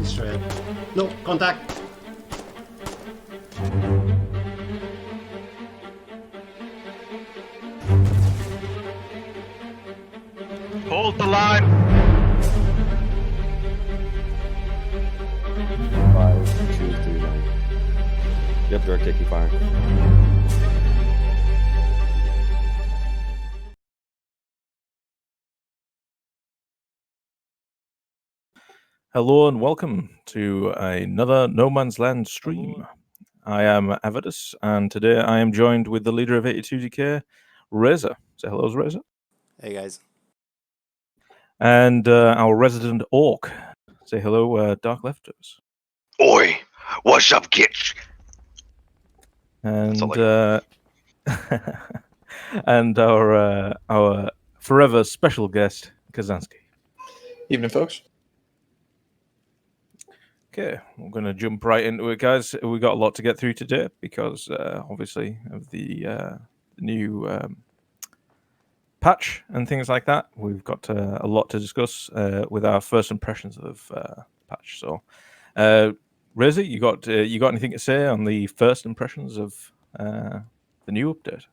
Destroy it. No, contact! Hold the line! 5, 2, 3, 9. Yep, direct take, keep firing. Hello and welcome to another No Man's Land stream. I am Avidus, and today I am joined with the leader of 82DK, Razor. Say hello, Razor. Hey guys. And our resident Orc. Say hello, Dark Lefters. Oi! What's up, Gitch? And and our forever special guest, Kazansky. Evening, folks. Okay, we're going to jump right into it, guys. We've got a lot to get through today because, obviously, of the new patch and things like that. We've got a lot to discuss with our first impressions of patch. So, Reza, you got anything to say on the first impressions of the new update?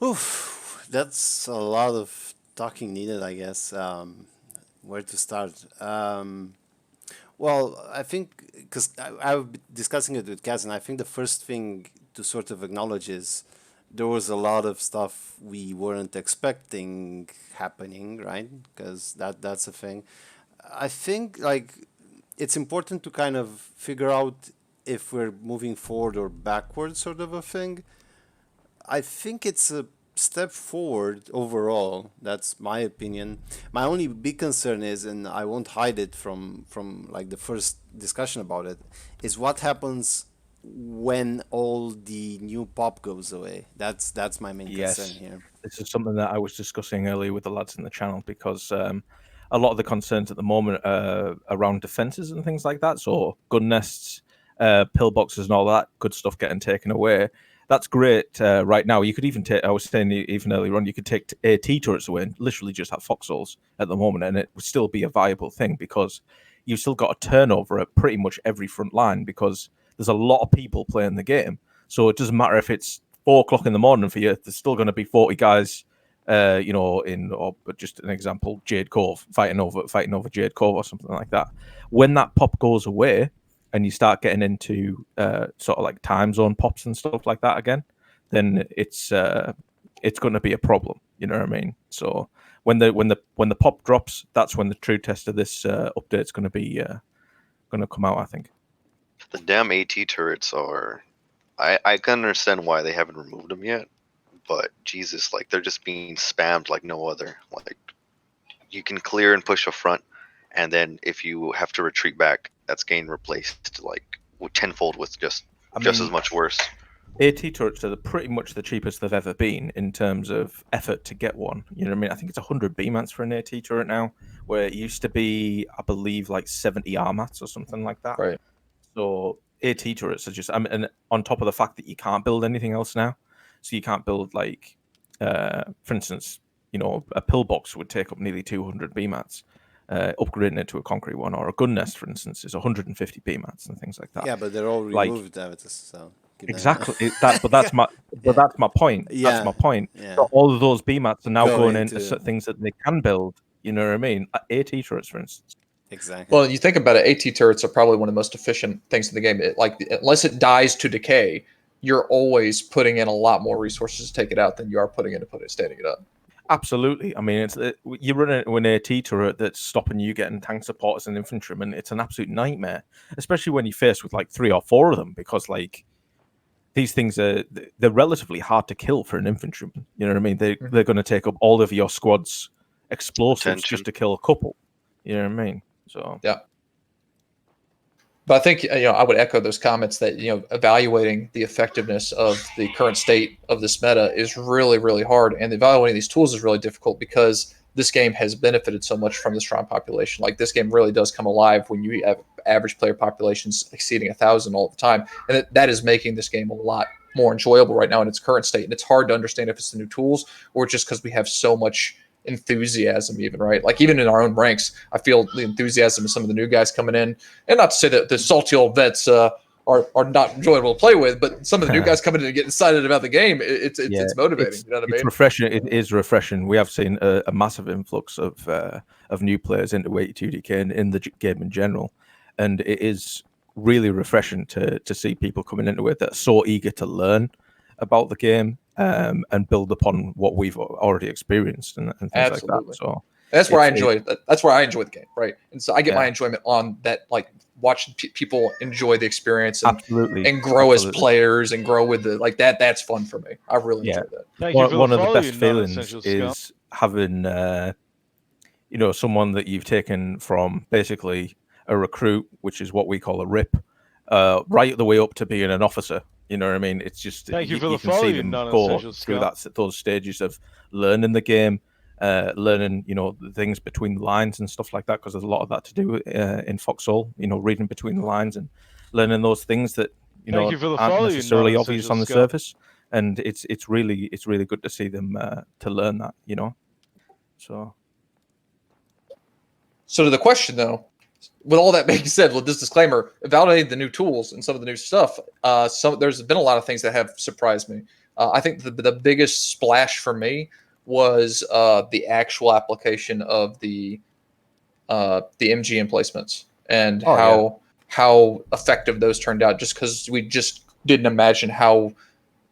Oof, that's a lot of talking needed, I guess. Where to start? Well, I think because I was discussing it with Kaz, and I think the first thing to sort of acknowledge is there was a lot of stuff we weren't expecting happening, right? Because that's a thing. I think like it's important to kind of figure out if we're moving forward or backwards, sort of a thing. I think it's a step forward overall. That's my opinion. My only big concern is, and I won't hide it from like the first discussion about it, is what happens when all the new pop goes away. That's my main concern here. This is something that I was discussing earlier with the lads in the channel because a lot of the concerns at the moment are around defenses and things like that. So gun nests, pillboxes, and all that good stuff getting taken away. That's great right now. You could even take, I was saying even earlier on, you could take AT turrets away and literally just have foxholes at the moment, and it would still be a viable thing because you've still got a turnover at pretty much every front line because there's a lot of people playing the game. So it doesn't matter if it's 4 o'clock in the morning for you, there's still going to be 40 guys, but just an example, Jade Cove, fighting over Jade Cove or something like that. When that pop goes away, and you start getting into sort of like time zone pops and stuff like that again, then it's going to be a problem. You know what I mean? So when the pop drops, that's when the true test of this update's going to be going to come out, I think. The damn AT turrets are... I can understand why they haven't removed them yet, but Jesus, like they're just being spammed like no other. Like you can clear and push a front, and then if you have to retreat back, that's getting replaced like tenfold with just as much worse. AT turrets are pretty much the cheapest they've ever been in terms of effort to get one. You know what I mean? I think it's 100 B-mats for an AT turret now, where it used to be, I believe, like 70 R-mats or something like that. Right. So AT turrets are just, and on top of the fact that you can't build anything else now, so you can't build like, for instance, a pillbox would take up nearly 200 B-mats. Upgrading it to a concrete one, or a gun nest, for instance, is 150 B-mats and things like that. Yeah, but they're all removed, so exactly. But that's my point. Yeah. That's my point. Yeah. So all of those B-mats are now going into things that they can build. You know what I mean? AT turrets, for instance. Exactly. Well, you think about it, AT turrets are probably one of the most efficient things in the game. Unless it dies to decay, you're always putting in a lot more resources to take it out than you are putting in to standing it up. Absolutely. I mean, you run into an AT turret that's stopping you getting tank supporters and infantrymen. It's an absolute nightmare, especially when you're faced with like 3 or 4 of them, because like these things they're relatively hard to kill for an infantryman. You know what I mean? They're going to take up all of your squad's explosives just to kill a couple. You know what I mean? So yeah. But I think I would echo those comments that evaluating the effectiveness of the current state of this meta is really, really hard, and evaluating these tools is really difficult because this game has benefited so much from the strong population. Like this game really does come alive when you have average player populations exceeding 1,000 all the time, and that is making this game a lot more enjoyable right now in its current state. And it's hard to understand if it's the new tools or just because we have so much enthusiasm, even, right? Like, even in our own ranks, I feel the enthusiasm of some of the new guys coming in, and not to say that the salty old vets are not enjoyable to play with, but some of the new guys coming in and getting excited about the game, it's motivating. You know what I mean? It's refreshing. It is refreshing. We have seen a massive influx of new players into 82DK and in the game in general, and it is really refreshing to see people coming into it that are so eager to learn about the game and build upon what we've already experienced and things Absolutely. like that. So that's where I enjoy it. That's where I enjoy the game, right? And so I get my enjoyment on that, like watching people enjoy the experience and grow as players and grow with the like that. That's fun for me. I really enjoy that. Thank you for One the of the follow, best you feelings non-essential scum. is having someone that you've taken from basically a recruit, which is what we call a rip, right the way up to being an officer. You know what I mean? It's just Thank you for you the can follow, see you them go non-essential through scum. those stages of learning the game, learning the things between the lines and stuff like that, because there's a lot of that to do in Foxhole. Reading between the lines and learning those things that Thank you for the aren't follow, you necessarily obvious non-essential on the scum. surface. And it's really good to see them to learn that. So to the question, though, with all that being said, with this disclaimer, evaluating the new tools and some of the new stuff, there's been a lot of things that have surprised me. I think the biggest splash for me was the actual application of the MG emplacements and how effective those turned out. Just because we just didn't imagine how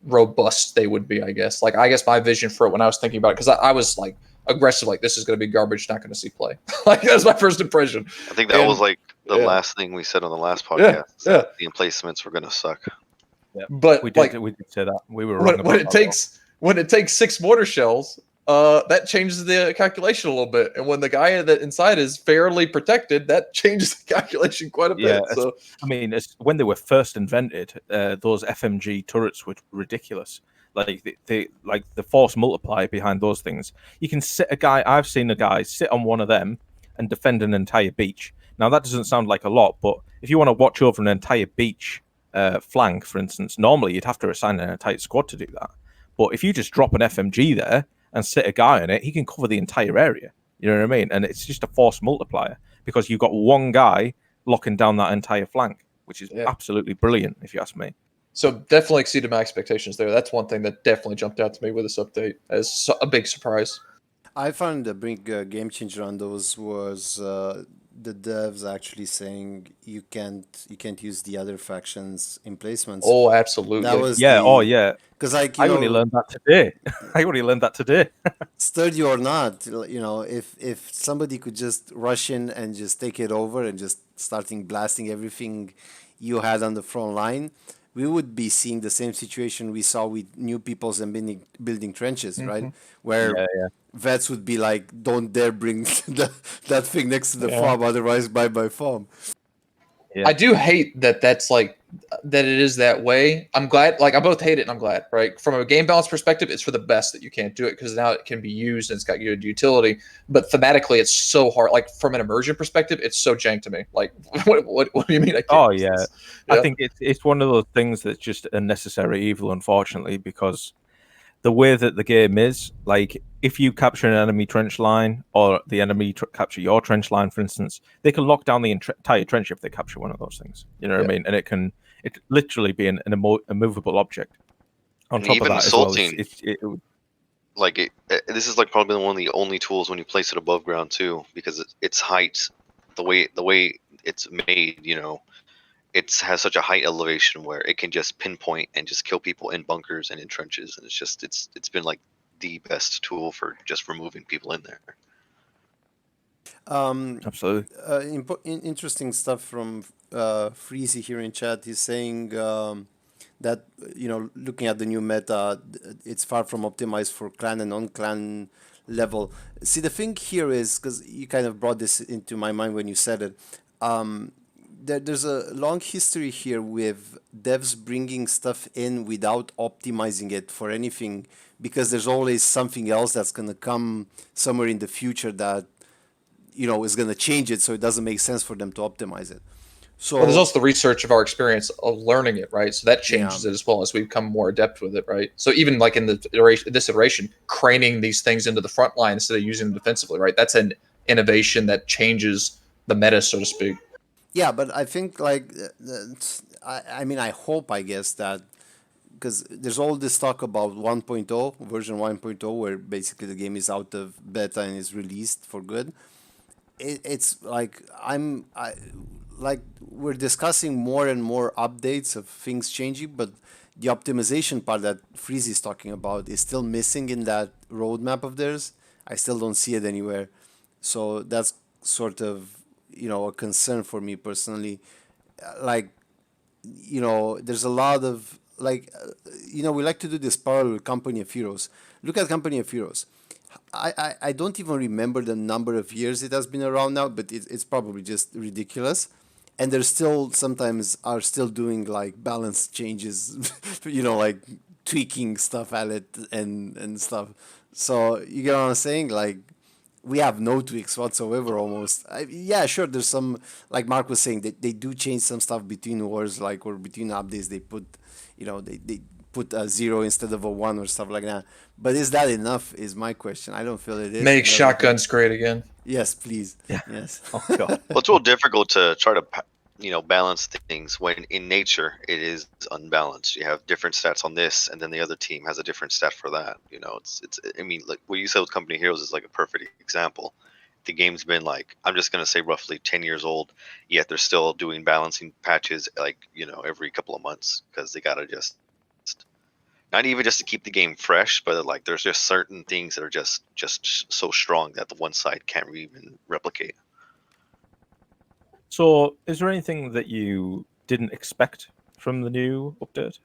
robust they would be. I guess my vision for it when I was thinking about it, because I was like aggressive, like this is going to be garbage, not going to see play. Like that was my first impression. I think that was like the last thing we said on the last podcast. That the emplacements were going to suck. Yeah, but we did say that. We were wrong when it takes 6 mortar shells, that changes the calculation a little bit, and when the guy that inside is fairly protected, that changes the calculation quite a bit. So I mean, when they were first invented, those FMG turrets were ridiculous. Like the force multiplier behind those things. You can I've seen a guy sit on one of them and defend an entire beach. Now that doesn't sound like a lot, but if you want to watch over an entire beach flank, for instance, normally you'd have to assign an entire squad to do that. But if you just drop an FMG there and sit a guy on it, he can cover the entire area. You know what I mean? And it's just a force multiplier because you've got one guy locking down that entire flank, which is absolutely brilliant, if you ask me. So definitely exceeded my expectations there. That's one thing that definitely jumped out to me with this update as a big surprise. I found the big game changer on those was the devs actually saying you can't use the other factions emplacements. Oh, absolutely. That was because I only learned that today. Sturdy or not, if somebody could just rush in and just take it over and just starting blasting everything you had on the front line, we would be seeing the same situation we saw with new peoples and building trenches, right? Where vets would be like, don't dare bring that thing next to the farm, otherwise bye farm. I do hate that it is that way. I'm glad, I both hate it and I'm glad, right? From a game balance perspective, it's for the best that you can't do it because now it can be used and it's got good utility. But thematically, it's so hard. Like from an immersion perspective, it's so jank to me. Like, what do you mean? I think it's one of those things that's just a necessary evil, unfortunately, because the way that the game is, like, if you capture an enemy trench line or the enemy capture your trench line, for instance, they can lock down the entire trench if they capture one of those things. You know what I mean? And it can literally be an immovable object. On top of that, assaulting, as well, this is like probably one of the only tools when you place it above ground too, because its height, the way it's made, it has such a high elevation where it can just pinpoint and just kill people in bunkers and in trenches, and it's been like the best tool for just removing people in there. Absolutely. Interesting stuff from Freezy here in chat. He's saying that looking at the new meta, it's far from optimized for clan and non-clan level. See, the thing here is, because you kind of brought this into my mind when you said it, there's a long history here with devs bringing stuff in without optimizing it for anything, because there's always something else that's going to come somewhere in the future that is going to change it, so it doesn't make sense for them to optimize it. So Well, there's also the research of our experience of learning it, right? So that Yeah. changes it as well as we become more adept with it, right? So even like in this iteration, craning these things into the front line instead of using them defensively, right? That's an innovation that changes the meta, so to speak. yeah, but I think like I mean I hope I guess that because there's all this talk about 1.0 version 1.0 where basically the game is out of beta and is released for good. It's like like we're discussing more and more updates of things changing, but the optimization part that Freeze is talking about is still missing in that roadmap of theirs. I still don't see it anywhere, so that's sort of a concern for me personally. Like there's a lot of like we like to do this parallel with Company of Heroes. Look at Company of Heroes. I don't even remember the number of years it has been around now, but it's probably just ridiculous. And they're still sometimes are still doing like balance changes, like tweaking stuff at it and stuff. So you get what I'm saying? Like we have no tweaks whatsoever almost. Yeah, sure, there's some, like Mark was saying, they do change some stuff between wars, like, or between updates. They put, they put a 0 instead of a 1 or stuff like that. But is that enough is my question. I don't feel it is. Make It doesn't shotguns feel- great again. Yes, please. Yeah. Yes. Oh god. Well, it's real difficult to try to balance things when in nature it is unbalanced. You have different stats on this, and then the other team has a different stat for that. It's. I mean, like what you said with Company Heroes is like a perfect example. The game's been like, I'm just gonna say roughly 10 years old, yet they're still doing balancing patches like every couple of months because they gotta just not even just to keep the game fresh, but like there's just certain things that are just so strong that the one side can't even replicate. So, is there anything that you didn't expect from the new update?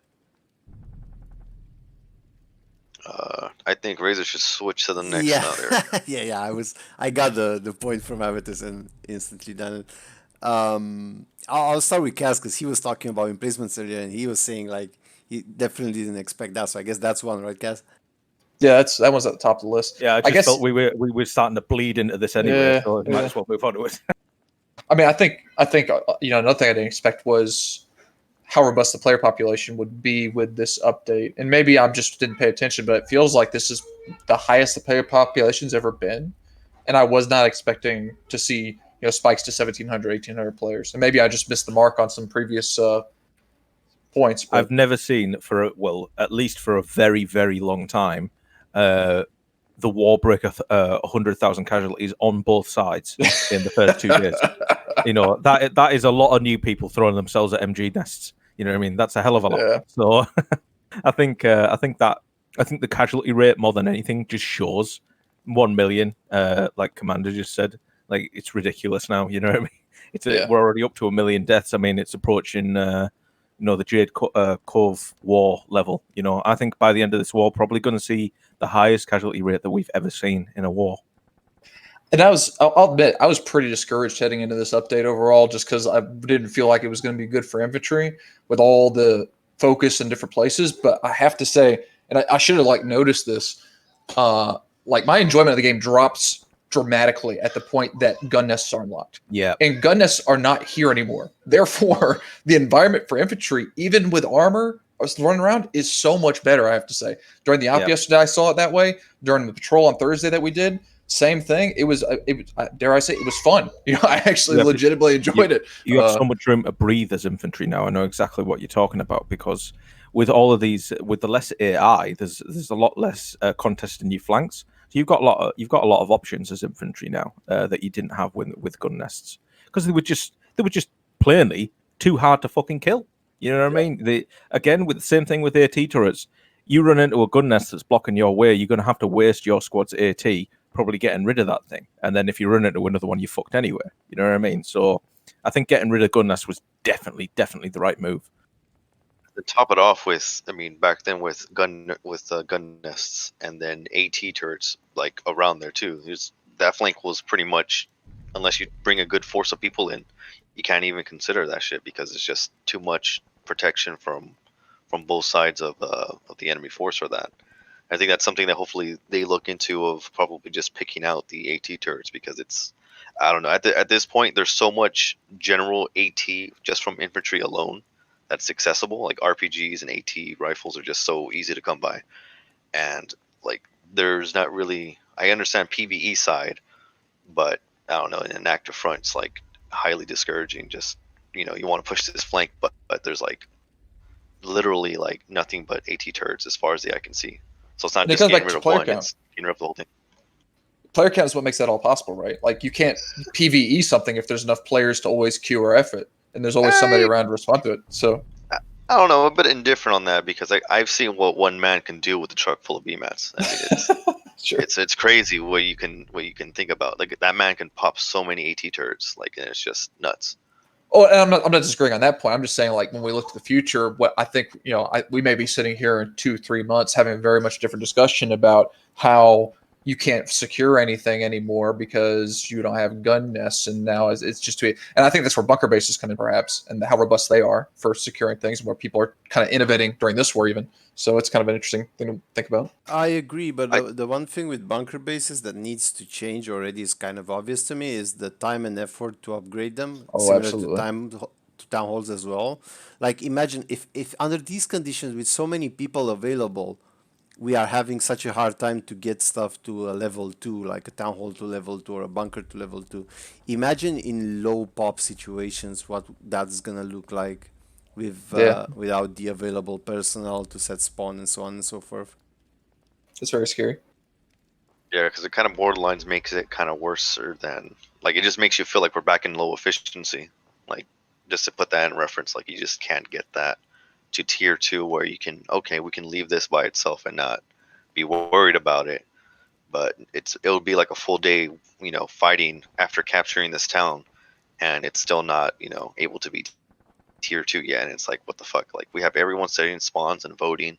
I think Razor should switch to the next Yeah. now. There. Yeah. I got the point from Avitus and instantly done it. I'll start with Cass because he was talking about emplacements earlier and he was saying like he definitely didn't expect that. So I guess that's one, right, Cass? Yeah, that one's at the top of the list. Yeah, I just guess felt we were starting to bleed into this anyway, Yeah, so we might yeah. as well move on to it. I mean, I think another thing I didn't expect was how robust the player population would be with this update. And maybe I just didn't pay attention, but it feels like this is the highest the player population's ever been. And I was not expecting to see spikes to 1,700, 1,800 players. And maybe I just missed the mark on some previous points. But I've never seen at least for a very, very long time, the war break 100,000 casualties on both sides in the first 2 days. That is a lot of new people throwing themselves at MG nests. You know what I mean? That's a hell of a lot. Yeah. So I think the casualty rate more than anything just shows 1 million. Like Commander just said, like it's ridiculous now. You know what I mean? We're already up to 1 million deaths. I mean, it's approaching the Jade Cove war level. I think by the end of this war, probably going to see the highest casualty rate that we've ever seen in a war. And I'll admit, I was pretty discouraged heading into this update overall, just because I didn't feel like it was going to be good for infantry with all the focus in different places. But I have to say, and I should have noticed this, like my enjoyment of the game drops dramatically at the point that gun nests are unlocked. Yeah. And gun nests are not here anymore. Therefore, the environment for infantry, even with armor running around, is so much better, I have to say. During the op yesterday, I saw it that way. During the patrol on Thursday that we did, same thing. It was dare I say, it was fun. I actually legitimately enjoyed it. You have so much room to breathe as infantry now. I know exactly what you're talking about because with all of these, with the less AI, there's a lot less contest in your flanks. So you've got a lot of options as infantry now that you didn't have with gun nests because they were just plainly too hard to fucking kill. You know what I mean? Again, with the same thing with AT turrets, you run into a gun nest that's blocking your way, you're going to have to waste your squad's AT probably getting rid of that thing. And then if you run into another one, you're fucked anyway. You know what I mean? So I think getting rid of gun nest was definitely the right move. To top it off with, I mean, back then with gun nests and then AT turrets like around there too. That flank was pretty much, unless you bring a good force of people in, you can't even consider that shit because it's just too much protection from both sides of the enemy force for that. I think that's something that hopefully they look into, of probably just picking out the AT turrets, because it's I don't know. At this point, there's so much general AT just from infantry alone that's accessible. Like RPGs and AT rifles are just so easy to come by, and like there's not really. I understand PVE side, but I don't know. In an active front, it's like highly discouraging. Just you want to push this flank, but there's like literally like nothing but AT turrets as far as the eye can see. So it's not And it just comes getting back rid to of player one; count. it's getting rid of the whole thing. Player count is what makes that all possible, right? Like you can't PVE something if there's enough players to always queue or F it, and there's always somebody I, around to respond to it. So I don't know, I'm a bit indifferent on that because I've seen what one man can do with a truck full of BMATs. I mean, sure. it's crazy what you can think about. Like that man can pop so many AT turrets, like, and it's just nuts. Oh, and I'm not disagreeing on that point. I'm just saying, like, when we look to the future, what I think, we may be sitting here in 2-3 months having a very much different discussion about how you can't secure anything anymore because you don't have gun nests, and now it's just and I think that's where bunker bases come in, perhaps, and how robust they are for securing things, and where people are kind of innovating during this war, even. So it's kind of an interesting thing to think about. I agree, but I the one thing with bunker bases that needs to change already is kind of obvious to me is the time and effort to upgrade them, Oh, similar to absolutely. to town halls as well. Like imagine if under these conditions with so many people available, we are having such a hard time to get stuff to a level 2, like a town hall to level 2 or a bunker to level 2. Imagine in low pop situations what that's gonna look like with Yeah, without the available personnel to set spawn and so on and so forth. it's very scary. Yeah, because it kind of borderlines makes it kind of worse than like it just makes you feel like we're back in low efficiency. Like just to put that in reference, like you just can't get that to tier 2 where you can we can leave this by itself and not be worried about it. But it'll be like a full day, fighting after capturing this town, and it's still not able to be tier 2 yet. And it's like what the fuck? Like we have everyone setting spawns and voting,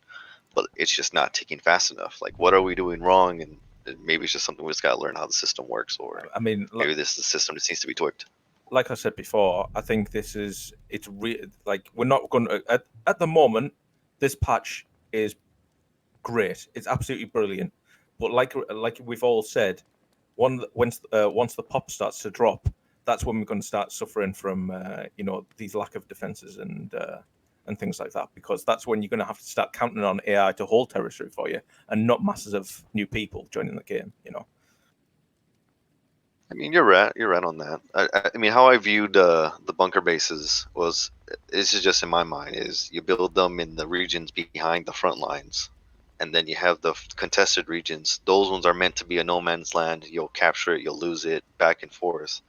but it's just not ticking fast enough. Like what are we doing wrong? And maybe it's just something we just got to learn how the system works, or I mean, maybe this is the system that needs to be tweaked. like I said before, I think like we're not going to at the moment. This patch is great. It's absolutely brilliant. But like we've all said, once the pop starts to drop, that's when we're going to start suffering from these lack of defenses and things like that, because that's when you're going to have to start counting on AI to hold territory for you and not masses of new people joining the game. I mean, you're right. You're right on that. I mean, how I viewed the bunker bases was this is just in my mind is you build them in the regions behind the front lines, and then you have the contested regions. Those ones are meant to be a no man's land. You'll capture it, you'll lose it, back and forth,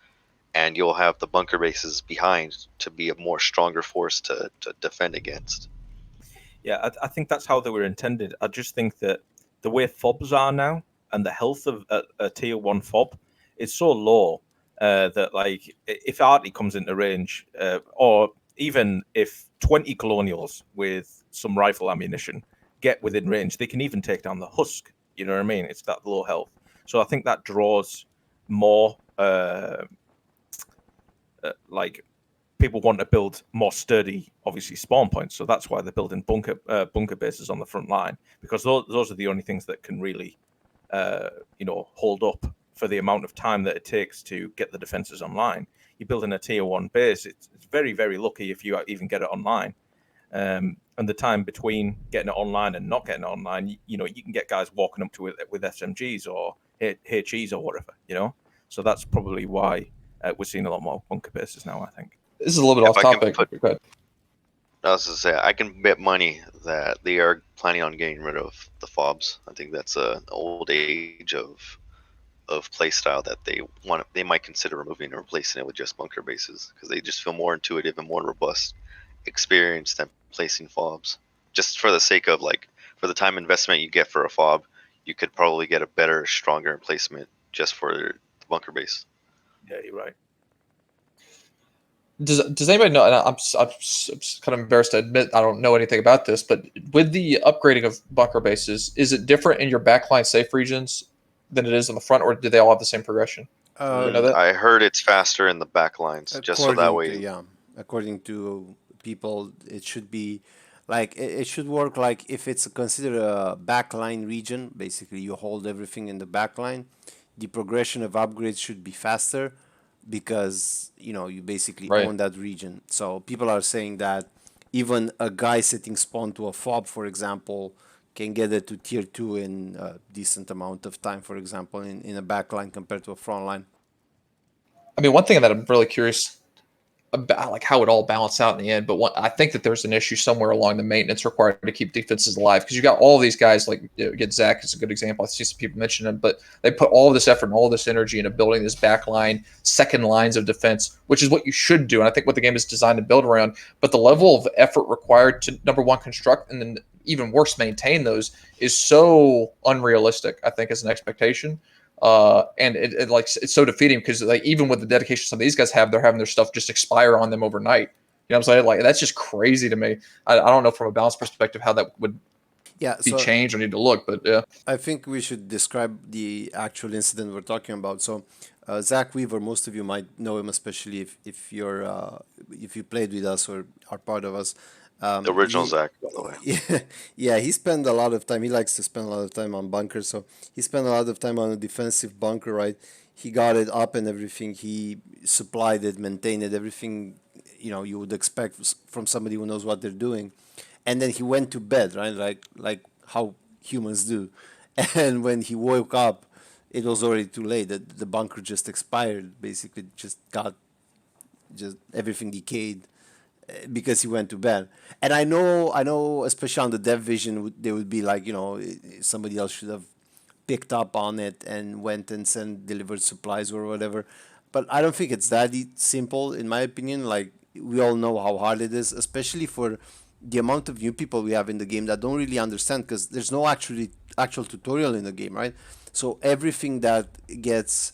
and you'll have the bunker bases behind to be a more stronger force to defend against. Yeah, I think that's how they were intended. I just think that the way fobs are now and the health of a tier 1 fob is so low that, like, if Artie comes into range, or even if 20 colonials with some rifle ammunition get within range, they can even take down the husk. You know what I mean? It's that low health. So I think that draws more like people want to build more sturdy, obviously, spawn points. So that's why they're building bunker bases on the front line, because those are the only things that can really, hold up for the amount of time that it takes to get the defenses online. You build in a tier 1 base; it's very, very lucky if you even get it online. And the time between getting it online and not getting it online, you can get guys walking up to it with SMGs or HEs or whatever. So that's probably why we're seeing a lot more bunker bases now, I think. This is a little bit If off I can topic. put, Go ahead. I was to say, I can bet money that they are planning on getting rid of the fobs. I think that's an old age of play style that they might consider removing and replacing it with just bunker bases because they just feel more intuitive and more robust experience than placing fobs. Just for the sake of for the time investment you get for a fob, you could probably get a better, stronger emplacement just for the bunker base. Yeah, you're right. Does anybody know? And I'm kind of embarrassed to admit I don't know anything about this, but with the upgrading of bunker bases, is it different in your backline safe regions than it is on the front, or do they all have the same progression? You know that? I heard it's faster in the back lines, just so that way. According to people, it should be like it should work like if it's considered a backline region. Basically, you hold everything in the backline. The progression of upgrades should be faster. because you basically Right. own that region. So people are saying that even a guy setting spawn to a fob, for example, can get it to tier 2 in a decent amount of time, for example, in a backline compared to a front line. I mean, one thing that I'm really curious about, like how it all balance out in the end, but I think that there's an issue somewhere along the maintenance required to keep defenses alive, because you got all these guys, like again, Zach is a good example. I see some people mention him, but they put all this effort and all this energy into building this back line, second lines of defense, which is what you should do, and I think what the game is designed to build around. But the level of effort required to, number one, construct, and then even worse, maintain those is so unrealistic, I think, as an expectation. And it's so defeating, because like even with the dedication some of these guys have, they're having their stuff just expire on them overnight. You know what I'm saying? Like, that's just crazy to me. I don't know from a balance perspective how that would be So changed or need to look, but yeah. I think we should describe the actual incident we're talking about. So, Zach Weaver, most of you might know him, especially if you played with us or are part of us. The original He, Zach, by the way. yeah, he spent a lot of time. He likes to spend a lot of time on bunkers, so he spent a lot of time on a defensive bunker. Right, he got it up and everything. He supplied it, maintained it, everything. You would expect from somebody who knows what they're doing. And then he went to bed, right? Like how humans do. And when he woke up, it was already too late. The bunker just expired. Basically, just everything decayed because he went to bed. And I know, especially on the dev vision, they would be like, somebody else should have picked up on it and went and delivered supplies or whatever. But I don't think it's that simple, in my opinion. Like, we all know how hard it is, especially for the amount of new people we have in the game that don't really understand, because there's no actual tutorial in the game, right? So everything that gets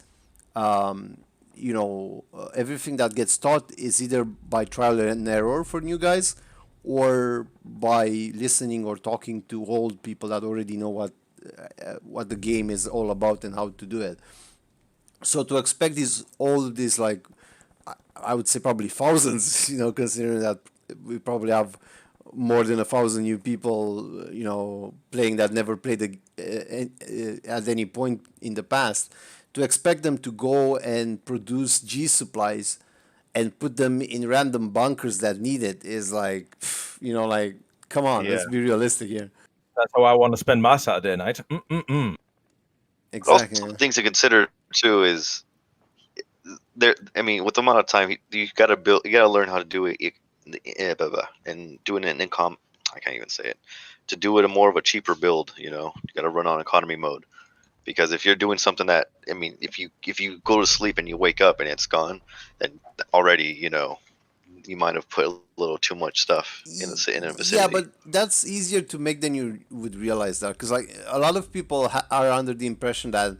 everything that gets taught is either by trial and error for new guys, or by listening or talking to old people that already know what the game is all about and how to do it. So to expect all these, like, I would say probably thousands, considering that we probably have more than 1,000 new people, playing that never played at any point in the past. To expect them to go and produce G supplies and put them in random bunkers that need it is like, like, come on, let's Yeah. be realistic here. That's how I want to spend my Saturday night. Exactly. Also, things to consider too is there. I mean, with the amount of time you got to build, you got to learn how to do it, and doing it in income. I can't even say it. To do it a more of a cheaper build, you got to run on economy mode. Because if you're doing something that, I mean, if you go to sleep and you wake up and it's gone, then already you might have put a little too much stuff in a vicinity. Yeah, but that's easier to make than you would realize, that, because like a lot of people are under the impression that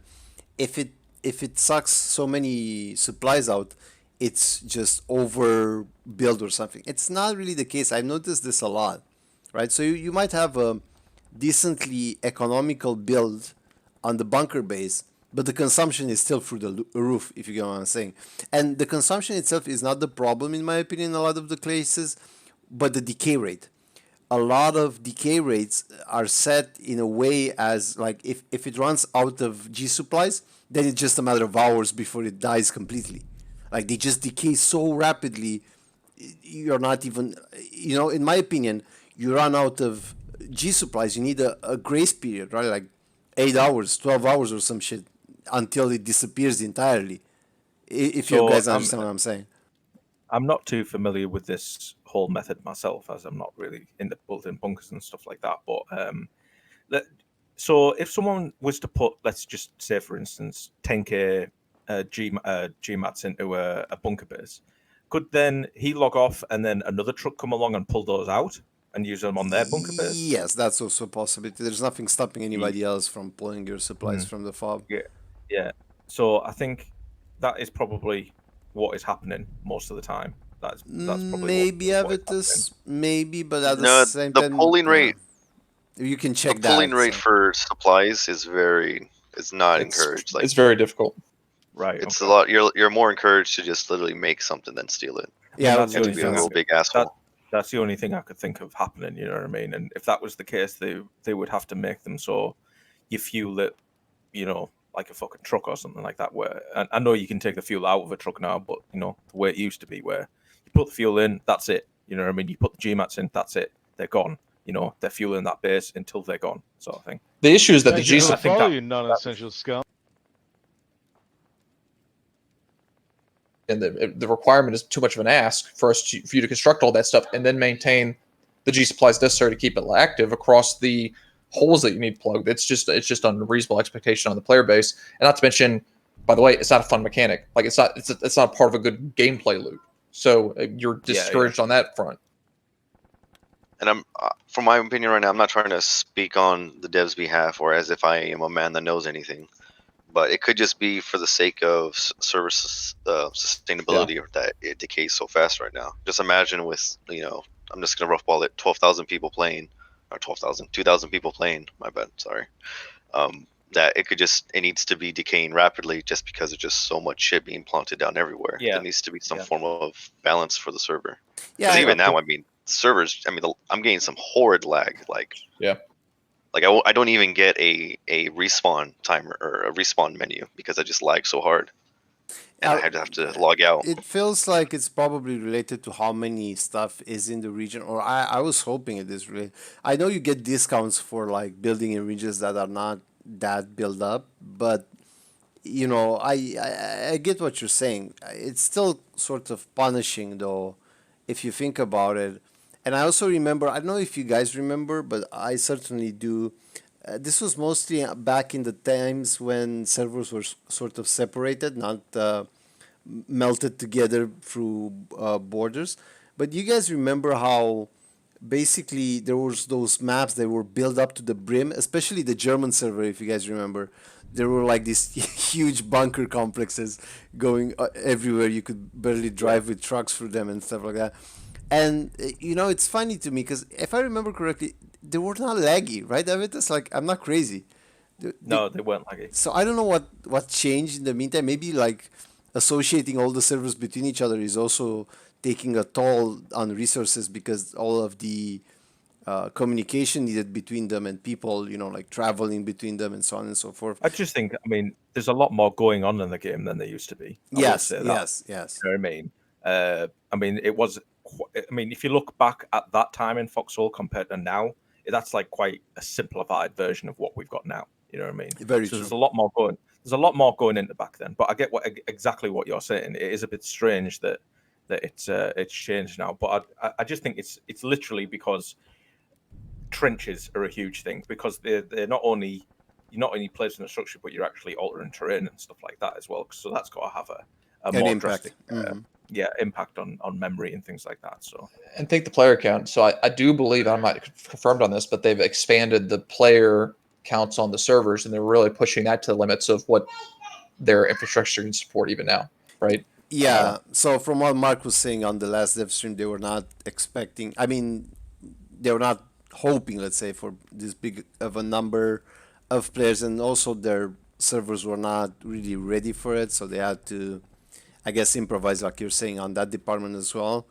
if it sucks so many supplies out, it's just overbuild or something. It's not really the case. I've noticed this a lot, right? So you might have a decently economical build on the bunker base, but the consumption is still through the roof, if you get what I'm saying. And the consumption itself is not the problem, in my opinion, in a lot of the cases, but the decay rate. A lot of decay rates are set in a way as, like, if it runs out of G supplies, then it's just a matter of hours before it dies completely. Like, they just decay so rapidly, you're not even, in my opinion, you run out of G supplies, you need a grace period, right? Like 8 hours, 12 hours or some shit, until it disappears entirely. If you guys understand what I'm saying. I'm not too familiar with this whole method myself, as I'm not really into building bunkers and stuff like that. But so if someone was to put, let's just say, for instance, 10k GMATs into a bunker base, could then he log off and then another truck come along and pull those out and use them on their bunker base? Yes, that's also a possibility. There's nothing stopping anybody else from pulling your supplies from the fob. Yeah. So I think that is probably what is happening most of the time. That's probably maybe Avitus, maybe, but at the same the time, pulling rate. You can check the pulling rate for supplies is not encouraged. Like, it's very difficult. Right. It's a lot. You're more encouraged to just literally make something than steal it. Yeah, that's and to be a real big asshole. That's the only thing I could think of happening. You know what I mean? And if that was the case, they would have to make them so you fuel it, like a fucking truck or something like that. Where and I know you can take the fuel out of a truck now, but you know the way it used to be, where you put the fuel in, that's it. You know what I mean? You put the GMATs in, that's it. They're gone. You know, they're fueling that base until they're gone, sort of thing. The issue is that the Thank you G for I think follow, that- you non-essential scum. and the requirement is too much of an ask for for you to construct all that stuff and then maintain the G supplies necessary to keep it active across the holes that you need plugged. It's just unreasonable expectation on the player base, and not to mention, by the way, it's not a fun mechanic. Like it's not part of a good gameplay loop. So you're discouraged on that front. And I'm, from my opinion right now, I'm not trying to speak on the devs' behalf or as if I am a man that knows anything, but it could just be for the sake of service sustainability or that it decays so fast right now. Just imagine with, I'm just going to roughball it, 12,000 people playing, or 2,000 people playing, my bad, sorry. That it needs to be decaying rapidly just because of just so much shit being planted down everywhere. Yeah. There needs to be some Yeah. form of balance for the server. Yeah, Because I- even now, I mean, servers, I'm getting some horrid lag. Like I don't even get a respawn timer or a respawn menu because I just lag so hard, and I have to log out. It feels like it's probably related to how many stuff is in the region, or I was hoping it is really. I know you get discounts for like building in regions that are not that built up, but I get what you're saying. It's still sort of punishing though, if you think about it. And I also remember, I don't know if you guys remember, but I certainly do. This was mostly back in the times when servers were sort of separated, not melted together through borders. But you guys remember how basically there was those maps that were built up to the brim, especially the German server, if you guys remember. There were like these huge bunker complexes going everywhere. You could barely drive with trucks through them and stuff like that. And it's funny to me because if I remember correctly, they were not laggy, right, David? It's like I'm not crazy. No, they weren't laggy. So I don't know what changed in the meantime. Maybe like associating all the servers between each other is also taking a toll on resources because all of the communication needed between them and people, like traveling between them and so on and so forth. I just think, I mean, there's a lot more going on in the game than there used to be. I will Yes, say that. yes. You know what I mean? I mean, it was. I mean, if you look back at that time in Foxhole compared to now, that's like quite a simplified version of what we've got now. You know what I mean? Very so true. There's a lot more going. There's a lot more going into back then. But I get exactly what you're saying. It is a bit strange that it's changed now. But I just think it's literally because trenches are a huge thing because they're you're not only placing a structure, but you're actually altering terrain and stuff like that as well. So that's got to have a An more impact. drastic impact on memory and things like that. So And take the player count. So I do believe, I'm not confirmed on this, but they've expanded the player counts on the servers, and they're really pushing that to the limits of what their infrastructure can support even now, right? Yeah. So from what Mark was saying on the last dev stream, they were not expecting. I mean, they were not hoping, let's say, for this big of a number of players, and also their servers were not really ready for it, so they had to, I guess, improvise, like you're saying, on that department as well,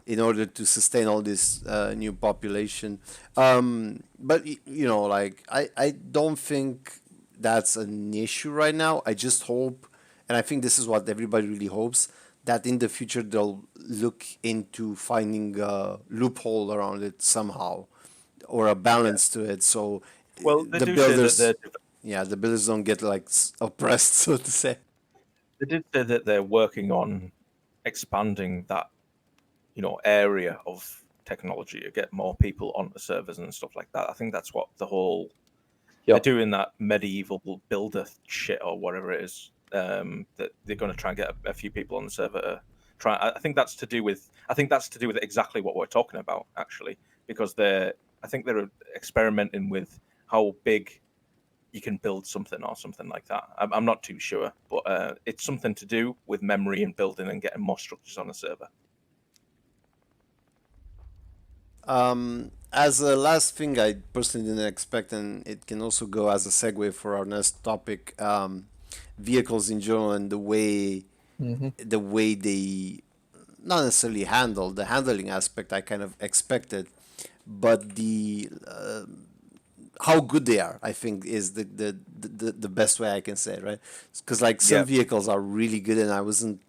in order to sustain all this new population. But like I don't think that's an issue right now. I just hope, and I think this is what everybody really hopes, that in the future they'll look into finding a loophole around it somehow, or a balance to it. So they the do builders, say that the builders don't get like oppressed, so to say. they did say that they're working on expanding that area of technology to get more people on the servers and stuff like that. I think that's what the whole they're doing, that medieval builder shit or whatever it is. That they're going to try and get a few people on the server to try. I think that's to do with exactly what we're talking about, actually, because I think they're experimenting with how big you can build something or something like that. I'm not too sure, but it's something to do with memory and building and getting more structures on the server. As a last thing, I personally didn't expect, and it can also go as a segue for our next topic, vehicles in general and the way they not necessarily handling aspect I kind of expected, but the how good they are. I think is the best way I can say it, right? Because like some Yeah. vehicles are really good, and I wasn't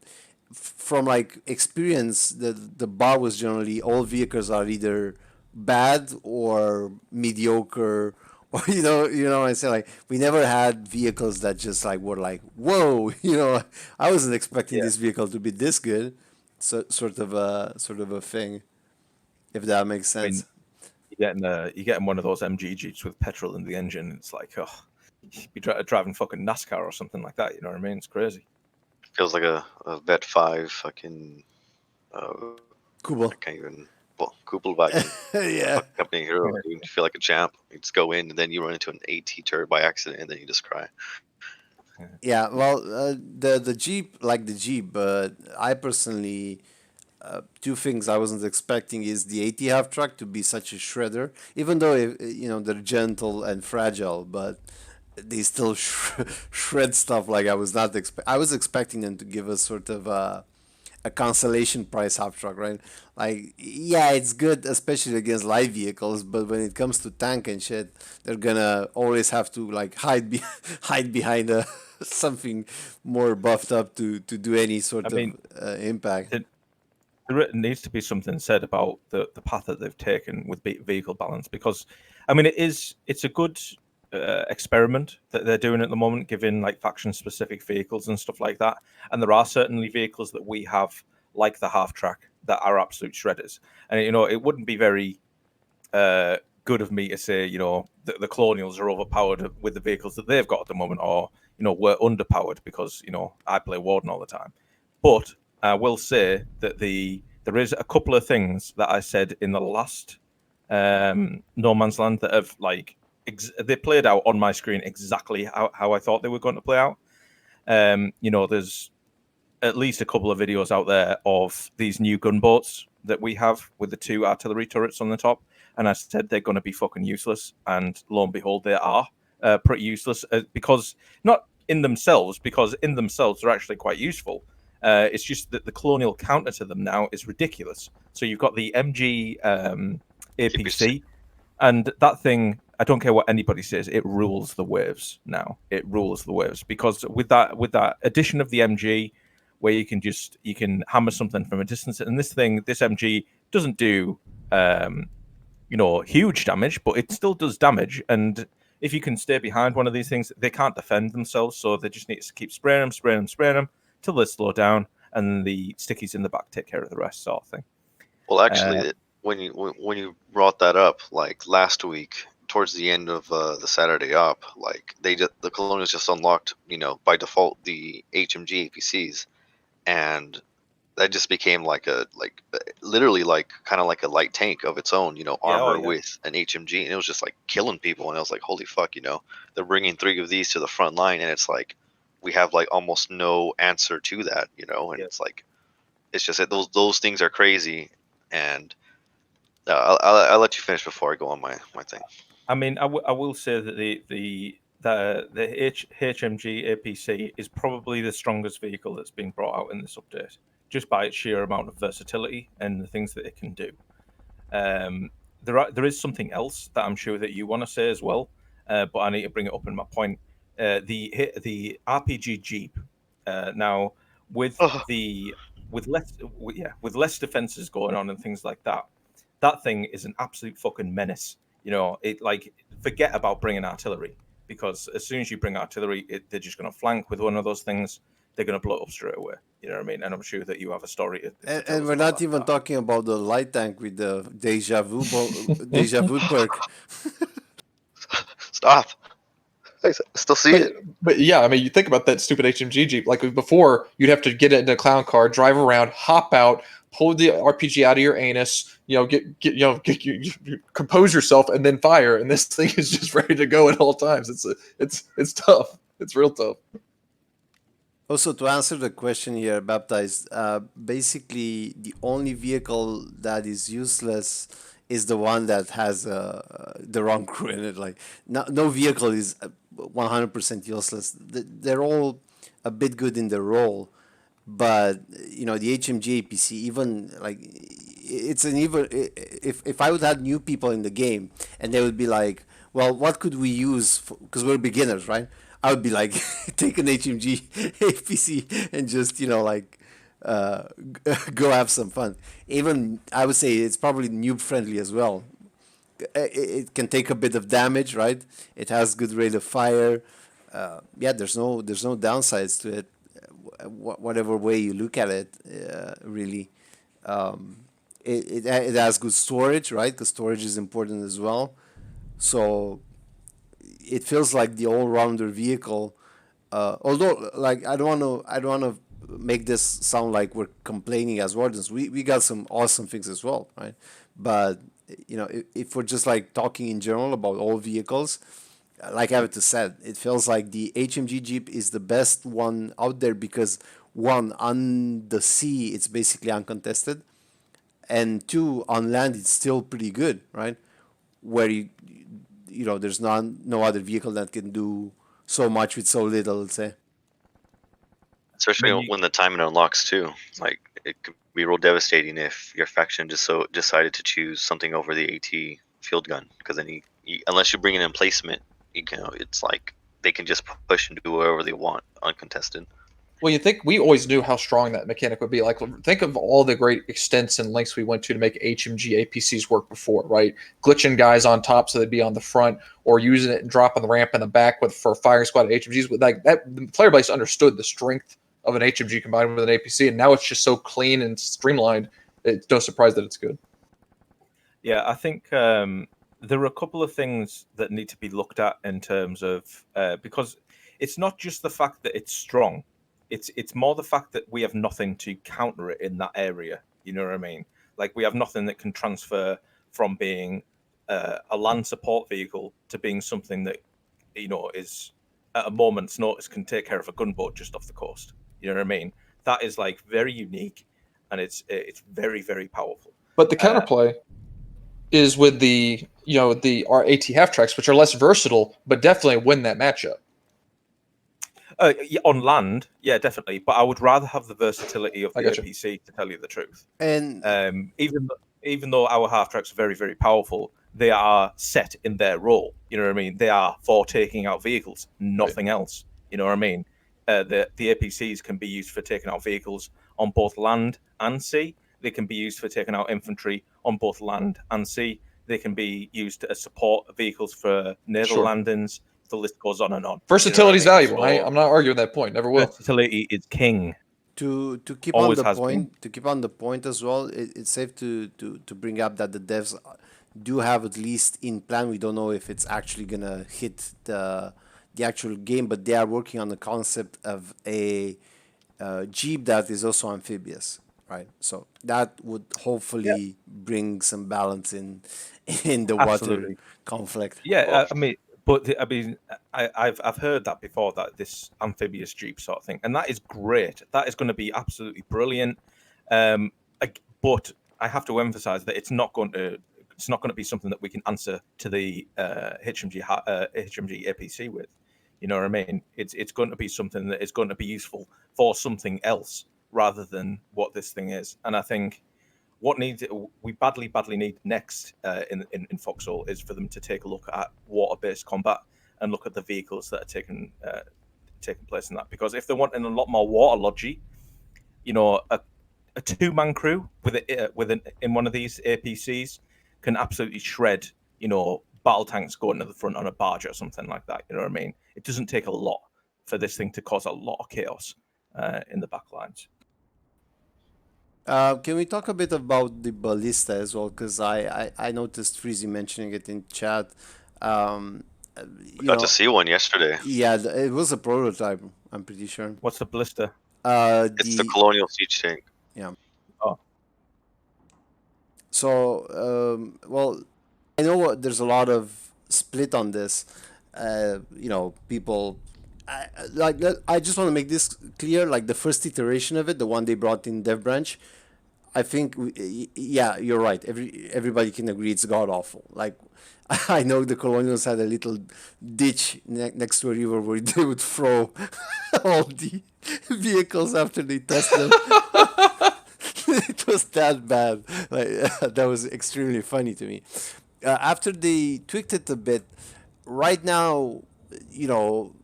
from like experience. The bar was generally all vehicles are either bad or mediocre. Or I say like we never had vehicles that just like were like whoa, I wasn't expecting Yeah. this vehicle to be this good, so sort of a thing, if that makes I mean, sense. you're getting one of those MG Jeeps with petrol in the engine. It's like, oh, you'd be driving fucking NASCAR or something like that. You know what I mean? It's crazy. Feels like a Vet 5 fucking. Uh, Cool. I can't even. Well, Kupelwagen. Yeah. Fucking company hero. You feel like a champ. You just go in and then you run into an AT turret by accident and then you just cry. Yeah, well, the Jeep, like the Jeep, but I personally, two things I wasn't expecting is the AT half truck to be such a shredder, even though they're gentle and fragile, but they still shred stuff like I was not I was expecting them to give us sort of a consolation price half truck, right? Like, yeah, it's good, especially against light vehicles, but when it comes to tank and shit, they're gonna always have to like hide behind something more buffed up to do any sort I mean, of impact. there needs to be something said about the path that they've taken with vehicle balance, because I mean it's a good experiment that they're doing at the moment, giving like faction specific vehicles and stuff like that. And there are certainly vehicles that we have, like the half track, that are absolute shredders. And it wouldn't be very good of me to say the colonials are overpowered with the vehicles that they've got at the moment, or we're underpowered because I play Warden all the time. But I will say that there is a couple of things that I said in the last No Man's Land that have like they played out on my screen exactly how I thought they were going to play out. There's at least a couple of videos out there of these new gunboats that we have with the 2 artillery turrets on the top, and I said they're going to be fucking useless, and lo and behold, they are pretty useless because in themselves they're actually quite useful. It's just that the colonial counter to them now is ridiculous. So you've got the MG APC, and that thing, I don't care what anybody says, it rules the waves now. It rules the waves because with that addition of the MG, where you can hammer something from a distance, and this MG doesn't do huge damage, but it still does damage. And if you can stay behind one of these things, they can't defend themselves, so they just need to keep spraying them till they slow down, and the stickies in the back take care of the rest, sort of thing. Well, actually, when you brought that up, like last week, towards the end of the Saturday op, like the colonials just unlocked, by default the HMG APCs, and that just became literally like kind of like a light tank of its own, armor with an HMG, and it was just like killing people, and I was like, holy fuck, they're bringing 3 of these to the front line, and it's like we have like almost no answer to that, and it's like it's just that those things are crazy, and I'll let you finish before I go on my thing. I mean, I will say that the HMG APC is probably the strongest vehicle that's been brought out in this update, just by its sheer amount of versatility and the things that it can do. There is something else that I'm sure that you want to say as well, but I need to bring it up in my point. The RPG Jeep. Now, with less defenses going on and things like that, that thing is an absolute fucking menace. Forget about bringing artillery, because as soon as you bring artillery, they're just going to flank with one of those things. They're going to blow it up straight away. You know what I mean? And I'm sure that you have a story. And we're not even talking about the light tank with the deja vu perk. Stop. I still see it. But yeah, I mean, you think about that stupid HMG Jeep. Like before, you'd have to get it in a clown car, drive around, hop out, pull the RPG out of your anus, compose yourself, and then fire. And this thing is just ready to go at all times. It's tough. It's real tough. Also, to answer the question here, Baptized, basically the only vehicle that is useless is the one that has the wrong crew in it. Like, no vehicle is 100% useless. They're all a bit good in their role, but the HMG APC, even like if I would have new people in the game and they would be like, well, what could we use? Because we're beginners, right? I would be like, take an HMG APC and just, like, go have some fun. Even I would say it's probably noob friendly as well. It can take a bit of damage, right? It has good rate of fire. Yeah, there's no downsides to it. Whatever way you look at it, really. It has good storage, right? Because storage is important as well. So it feels like the all-rounder vehicle. Although, like, I don't want to make this sound like we're complaining as wardens. We got some awesome things as well, right? But if we're just like talking in general about all vehicles, like Avatar said, it feels like the HMG Jeep is the best one out there because one, on the sea it's basically uncontested, and two, on land it's still pretty good, right? Where there's no other vehicle that can do so much with so little, let's say. Especially When you- when the timing unlocks too. Like it could be real devastating if your faction just so decided to choose something over the AT field gun, because then unless you bring in emplacement, it's like they can just push and do whatever they want uncontested. Well, you think we always knew how strong that mechanic would be. Like, think of all the great extents and lengths we went to make HMG APCs work before, right? Glitching guys on top so they'd be on the front, or using it and dropping the ramp in the back for firing squad HMGs. Like that, the player base understood the strength of an HMG combined with an APC, and now it's just so clean and streamlined. It's no surprise that it's good. Yeah, I think there are a couple of things that need to be looked at in terms of because it's not just the fact that it's strong. It's more the fact that we have nothing to counter it in that area. You know what I mean? Like we have nothing that can transfer from being a land support vehicle to being something that is at a moment's notice can take care of a gunboat just off the coast. You know what I mean? That is like very unique, and it's very, very powerful. But the counterplay is with the our AT half tracks, which are less versatile, but definitely win that matchup. Yeah, on land, yeah, definitely. But I would rather have the versatility of the APC, to tell you the truth. And Even though our half tracks are very, very powerful, they are set in their role. You know what I mean? They are for taking out vehicles, nothing else. You know what I mean? The APCs can be used for taking out vehicles on both land and sea. They can be used for taking out infantry on both land and sea. They can be used as support vehicals for naval landings. The list goes on and on. Versatility is valuable. I'm not arguing that point. Never will. Versatility is king. To keep Always on the has point, been. to keep on the point as well, it's safe to bring up that the devs do have, at least in plan. We don't know if it's actually gonna hit the actual game, but they are working on the concept of a jeep that is also amphibious, right? So that would hopefully bring some balance in the water Absolutely. conflict. Yeah, I've heard that before, that this amphibious jeep sort of thing, and that is great. That is going to be absolutely brilliant. But I have to emphasize that it's not going to be something that we can answer to the HMG APC with. You know what I mean? It's going to be something that is going to be useful for something else rather than what this thing is. And I think what we badly need next in Foxhole is for them to take a look at water-based combat and look at the vehicles that are taking place in that. Because if they're wanting a lot more waterlogy, a two-man crew in one of these APCs can absolutely shred, battle tanks going to the front on a barge or something like that. You know what I mean? It doesn't take a lot for this thing to cause a lot of chaos in the back lines. Can we talk a bit about the ballista as well? Because I noticed Freezy mentioning it in chat. Got to see one yesterday. Yeah, it was a prototype, I'm pretty sure. What's the ballista? It's the Colonial Siege tank. Yeah. Oh. So, well, I know there's a lot of split on this. People. I just want to make this clear. Like the first iteration of it, the one they brought in Dev Branch, I think, yeah, you're right. Everybody can agree it's god awful. Like, I know the Colonials had a little ditch next to a river where they would throw all the vehicles after they test them. It was that bad. Like, that was extremely funny to me. After they tweaked it a bit, right now, you know,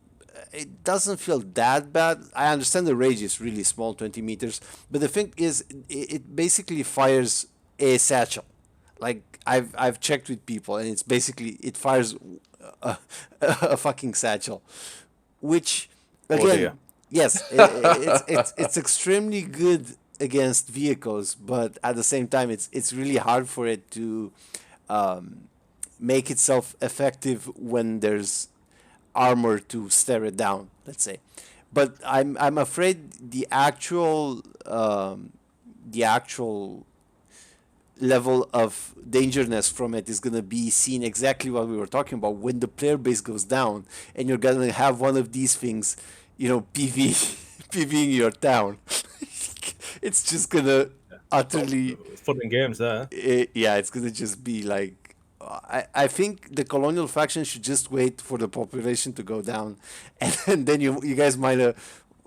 it doesn't feel that bad. I understand the range is really small, 20 meters, but the thing is, it basically fires a satchel. Like I've checked with people, and it's basically it fires a, a fucking satchel, which Oh dear. again, yes, it's extremely good against vehicles, but at the same time, it's really hard for it to make itself effective when there's armor to stare it down, let's say. But I'm afraid the actual level of dangerousness from it is going to be seen exactly what we were talking about when the player base goes down and you're going to have one of these things, PV PVing your town. It's just going to utterly Fun and games there. yeah, it's gonna just be like I think the colonial faction should just wait for the population to go down, and then you guys might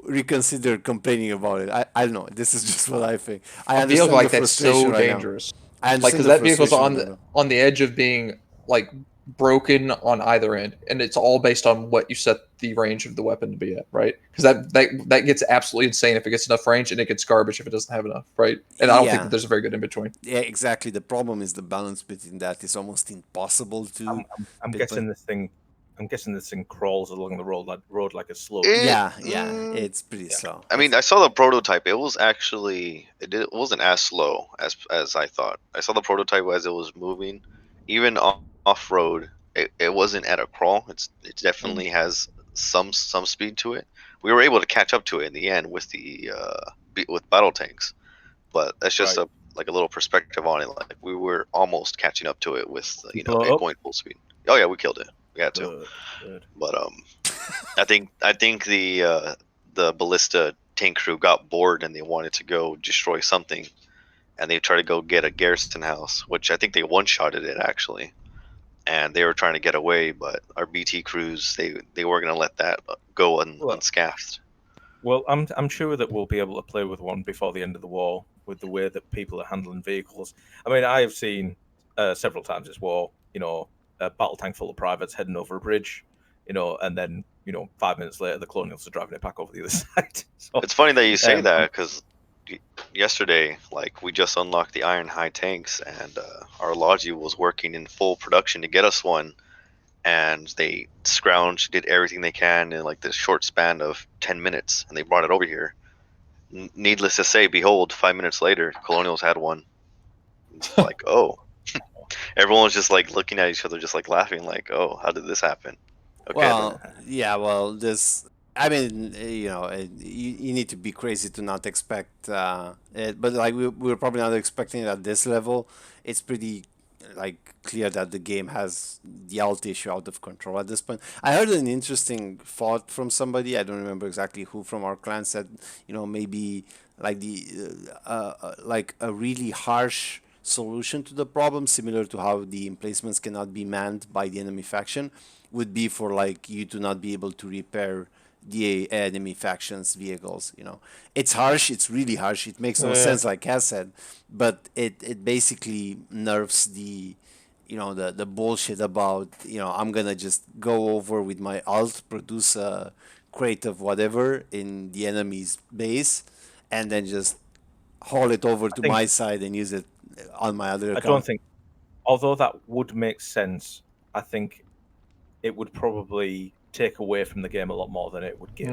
reconsider complaining about it. I don't know. This is just what I think. I A vehicle understand like the that's frustration so right now. dangerous. I Like, understand because the that vehicle's frustration right now. on the edge of being like broken on either end, and it's all based on what you set the range of the weapon to be at, right? Because that gets absolutely insane if it gets enough range, and it gets garbage if it doesn't have enough, right? And I don't think Yeah. that there's a very good in between. Yeah, exactly. The problem is the balance between that is almost impossible to. I'm but- guessing this thing. I'm guessing this thing crawls along the road like a slug. Yeah, Mm, it's pretty slow. I mean, I saw the prototype. It was actually it wasn't as slow as I thought. I saw the prototype as it was moving, even off road. It wasn't at a crawl. It definitely has some speed to it. We were able to catch up to it in the end with the with battle tanks, but that's just Right. like a little perspective on it. Like we were almost catching up to it with Blow it it up? going full speed. Oh yeah, we killed it. We had to. Good. But I think the ballista tank crew got bored and they wanted to go destroy something, and they tried to go get a garrison house, which I think they one-shotted it actually, and they were trying to get away, but our BT crews they weren't gonna let that go unscathed. Well, I'm sure that we'll be able to play with one before the end of the war with the way that people are handling vehicles. I mean, I have seen several times this war, a battle tank full of privates heading over a bridge, and then 5 minutes later the colonials are driving it back over the other side. So, It's funny that you say Um, that because yesterday, like we just unlocked the Iron High tanks, and our Logi was working in full production to get us one, and they scrounged, did everything they can in like this short span of 10 minutes, and they brought it over here. Needless to say, behold, 5 minutes later, Colonials had one. It's like, oh, everyone was just like looking at each other, just like laughing, like, oh, how did this happen? Okay, Well, yeah, well, this. I mean, you need to be crazy to not expect it, but like we were probably not expecting it at this level. It's pretty like clear that the game has the alt issue out of control at this point. I heard an interesting thought from somebody. I don't remember exactly who from our clan said, maybe like like a really harsh solution to the problem, similar to how the emplacements cannot be manned by the enemy faction, would be for like you to not be able to repair the enemy faction's vehicles. It's harsh. It's really harsh. It makes no sense, like Cass said, but it basically nerfs the bullshit about I'm gonna just go over with my alt, produce a crate of whatever in the enemy's base, and then just haul it over to think- my side and use it on my other I account. don't think, although that would make sense, I think it would probably take away from the game a lot more than it would give.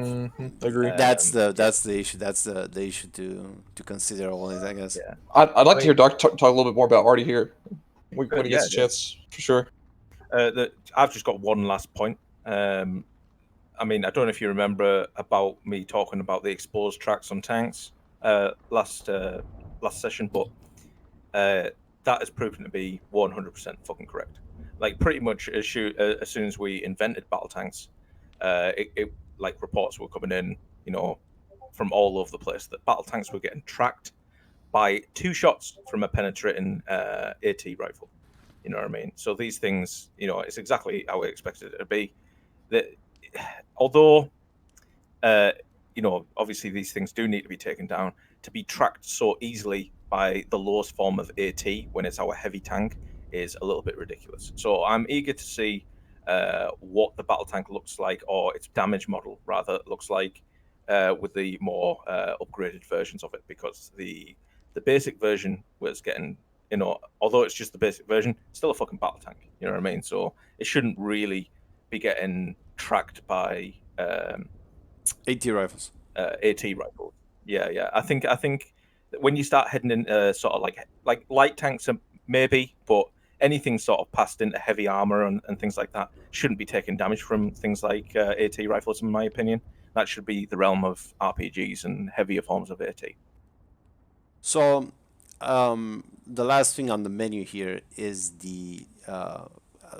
Agree. That's the issue. That's the issue to consider always, I guess. Yeah. I'd like to hear Doc talk a little bit more about Artie here when he Yeah, gets a chance, for sure. I've just got one last point. I mean, I don't know if you remember about me talking about the exposed tracks on tanks last session, but that has proven to be 100% fucking correct. Like pretty much as soon as we invented battle tanks, it like reports were coming in, from all over the place that battle tanks were getting tracked by 2 shots from a penetrating AT rifle. You know what I mean? So these things, it's exactly how we expected it to be. That although, obviously these things do need to be taken down, to be tracked so easily by the lowest form of AT when it's our heavy tank is a little bit ridiculous. So I'm eager to see what the battle tank looks like, or its damage model rather looks like, with the more upgraded versions of it, because the basic version was getting, although it's just the basic version, still a fucking battle tank. You know what I mean? So it shouldn't really be getting tracked by AT rifles. AT rifles. Yeah. I think that when you start heading into sort of like light tanks, maybe, but anything sort of past into heavy armor and things like that shouldn't be taking damage from things like AT rifles, in my opinion. That should be the realm of RPGs and heavier forms of AT. So, the last thing on the menu here is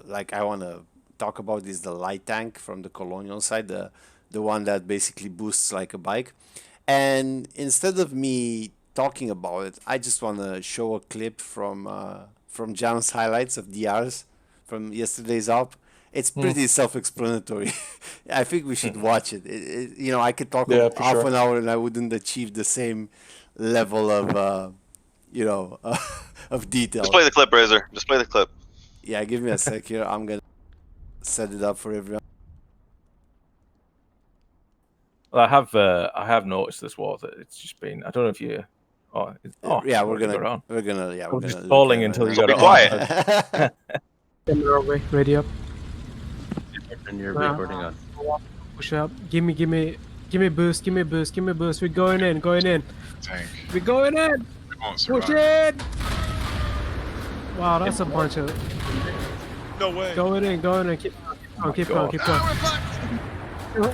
like I want to talk about is the light tank from the colonial side, the one that basically boosts like a bike. And instead of me talking about it, I just want to show a clip from Jam's highlights of DRs from yesterday's op. It's pretty self-explanatory. I think we should watch it. I could talk Yeah, for half sure. an hour and I wouldn't achieve the same level of of detail. Just play the clip, Razor. Just play the clip. Yeah, give me a sec here. I'm gonna set it up for everyone. Well, I have noticed this war that it's just been. I don't know if you. Yeah, we're gonna we're I'm gonna just look stalling at it until right you now. got So it be on. quiet. Ready up. And you're Wow. recording on. Push up. Give me boost. Give me boost. We're going in. Tank. We're going in. We won't Push survive. it. Wow, that's a bunch of No way. going in. Keep going. Ah,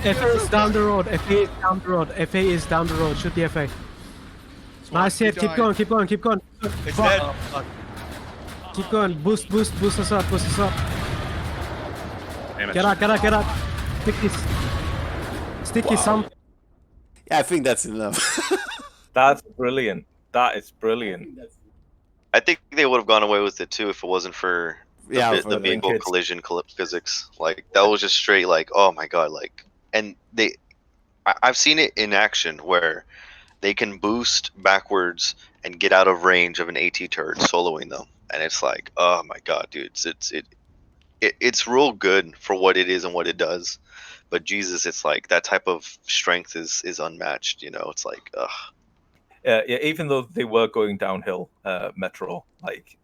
FA is down the road. FA is down the road. Shoot the FA. Nice hit. Keep going. It's Fuck. dead. Keep going. Boost us up. Damn it. Get out. Sticky something. Yeah, I think that's enough. That's brilliant. That is brilliant. I think they would have gone away with it too if it wasn't for Yeah, the vehicle kids. collision physics. Like that was just straight like, oh my god, like, and I've seen it in action where they can boost backwards and get out of range of an AT turret soloing them, and it's like, oh my god, dude, it's real good for what it is and what it does, but Jesus, it's like that type of strength is unmatched. It's like, ugh. Yeah, even though they were going downhill, Metro, like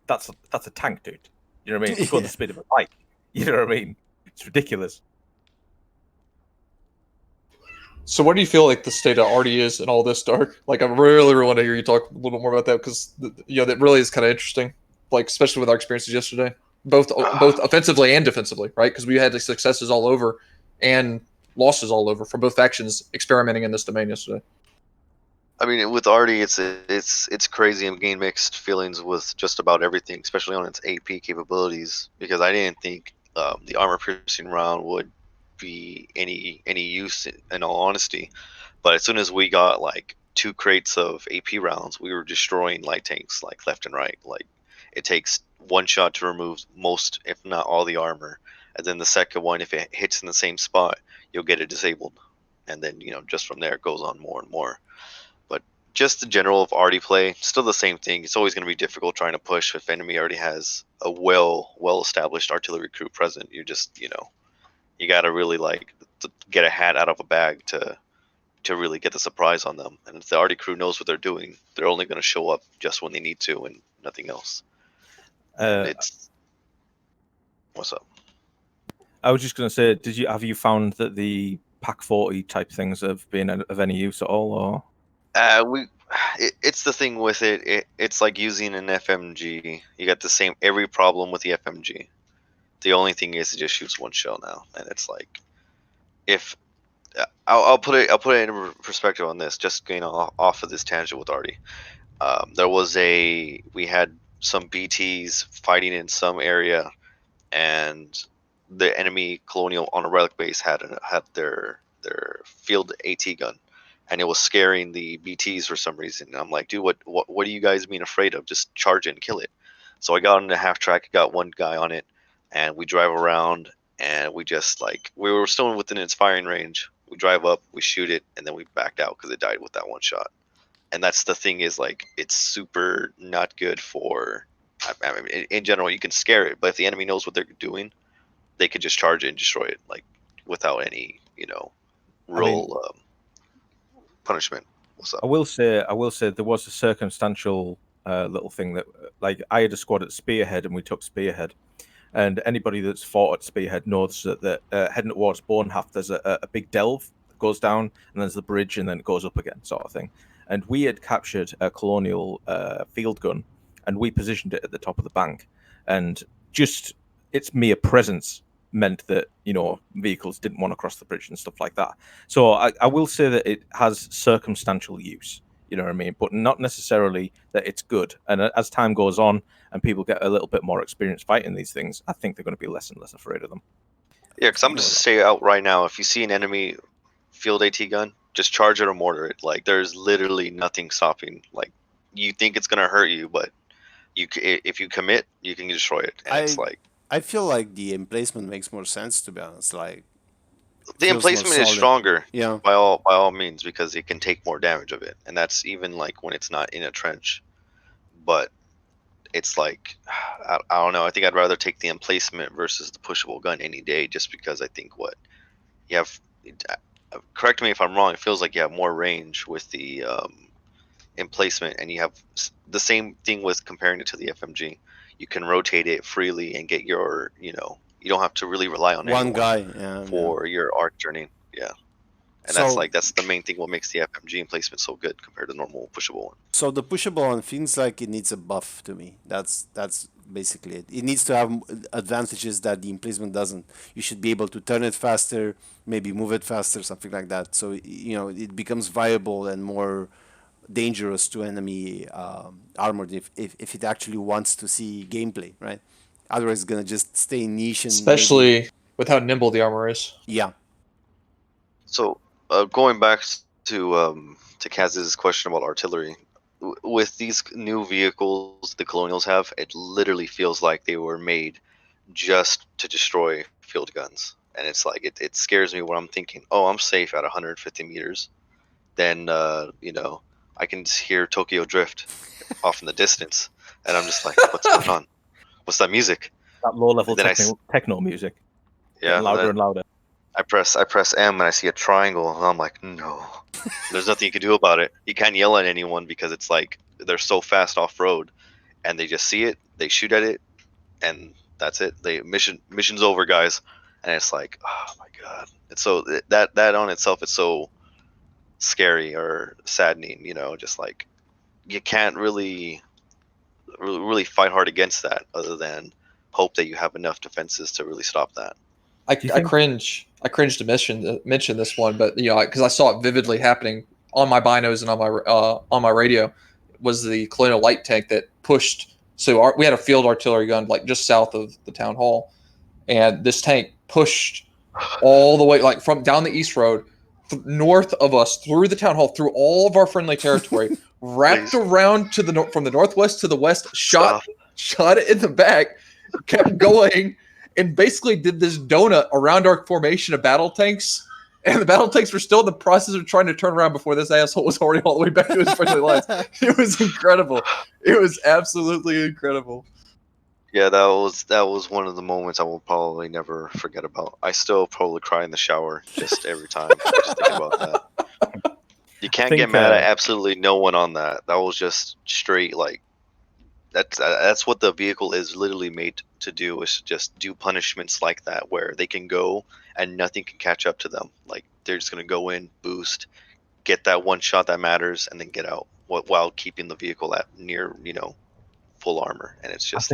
that's a tank, dude. You know what I mean? It's got the speed of a bike. You know what I mean? It's ridiculous. So, what do you feel like the state of Artie is and all this, Dark? Like, I really want to hear you talk a little more about that because that really is kind of interesting. Like, especially with our experiences yesterday, both offensively and defensively, right? Because we had the successes all over and losses all over from both factions experimenting in this domain yesterday. I mean, with Artie, it's crazy. I'm getting mixed feelings with just about everything, especially on its AP capabilities, because I didn't think the armor piercing round would be any use in all honesty. But as soon as we got like 2 crates of AP rounds, we were destroying light tanks like left and right. Like it takes 1 shot to remove most, if not all, the armor, and then the second one, if it hits in the same spot, you'll get it disabled, and then just from there it goes on more and more. Just the general of Artie play, still the same thing. It's always going to be difficult trying to push if enemy already has a well established artillery crew present. You just you got to really like get a hat out of a bag to really get the surprise on them. And if the Artie crew knows what they're doing, they're only going to show up just when they need to and nothing else. It's what's up? I was just going to say, have you found that the Pack 40 type things have been of any use at all, or? It's the thing with it. It's like using an FMG. You got the same every problem with the FMG. The only thing is it just shoots 1 shell now, and it's like, if I'll put it in perspective on this. Just going off of this tangent with Artie, we had some BTs fighting in some area, and the enemy colonial on a relic base had their field AT gun. And it was scaring the BTs for some reason. And I'm like, dude, what are you guys being afraid of? Just charge it and kill it. So I got on the half track, got one guy on it, and we drive around, and we just we were still within its firing range. We drive up, we shoot it, and then we backed out because it died with that 1 shot. And that's the thing, is like, it's super not good for. I mean, in general, you can scare it, but if the enemy knows what they're doing, they could just charge it and destroy it, like without any, real punishment. What's up? I will say there was a circumstantial little thing that, like, I had a squad at Spearhead and we took Spearhead, and anybody that's fought at Spearhead knows that heading towards Bonehaft, there's a big delve that goes down, and there's the bridge, and then it goes up again, sort of thing. And we had captured a colonial field gun, and we positioned it at the top of the bank, and just its mere presence meant that vehicles didn't want to cross the bridge and stuff like that. So I will say that it has circumstantial use, you know what I mean, but not necessarily that it's good. And as time goes on and people get a little bit more experience fighting these things, I think they're going to be less and less afraid of them. Yeah, because I'm just say out right now, if you see an enemy field AT gun, just charge it or mortar it. Like, there's literally nothing stopping. Like, you think it's gonna hurt you, but if you commit, you can destroy it. And it's like, I feel like the emplacement makes more sense, to be honest. Like, the feels more emplacement is solid. stronger, Yeah. by all means, because it can take more damage of it, and that's even like when it's not in a trench. But it's like, I don't know. I think I'd rather take the emplacement versus the pushable gun any day, just because I think you have. Correct me if I'm wrong. It feels like you have more range with the emplacement, and you have the same thing with comparing it to the FMG. You can rotate it freely and get your, you don't have to really rely on One anyone guy. Yeah. for your arc journey. Yeah. And So- that's the main thing what makes the FMG emplacement so good compared to the normal pushable one. So the pushable one feels like it needs a buff to me. That's basically it. It needs to have advantages that the emplacement doesn't. You should be able to turn it faster, maybe move it faster, something like that. So it becomes viable and more dangerous to enemy armored if it actually wants to see gameplay, right? Otherwise, it's gonna just stay niche and Especially with how nimble the armor is. yeah. So going back to Kaz's question about artillery, with these new vehicles the Colonials have, it literally feels like they were made just to destroy field guns. And it's like, it scares me when I'm thinking, oh, I'm safe at 150 meters. Then, I can hear Tokyo Drift off in the distance. And I'm just like, what's going on? What's that music? That low-level Then techno music, Yeah, getting louder and louder. I press M and I see a triangle, and I'm like, no. There's nothing you can do about it. You can't yell at anyone because it's like they're so fast off road, and they just see it, they shoot at it, and that's it. Mission's over, guys. And it's like, oh my god. It's so that on itself is so scary or saddening. Just like you can't really fight hard against that, other than hope that you have enough defenses to really stop that. I think- cringe to mention this one, but because I saw it vividly happening on my binos and on my radio, was the Colonial Light Tank that pushed. So we had a field artillery gun like just south of the town hall, and this tank pushed all the way, like from down the east road, north of us, through the town hall, through all of our friendly territory, wrapped around to from the northwest to the west, shot it in the back, kept going. And basically did this donut around our formation of battle tanks. And the battle tanks were still in the process of trying to turn around before this asshole was already all the way back to his friendly lines. It was incredible. It was absolutely incredible. Yeah, that was one of the moments I will probably never forget about. I still probably cry in the shower just every time I just think about that. You can't get mad at absolutely no one on that. That was just straight, like, that's what the vehicle is literally made to do, is just do punishments like that where they can go and nothing can catch up to them. Like, they're just going to go in, boost, get that one shot that matters, and then get out while keeping the vehicle at near, full armor. And it's just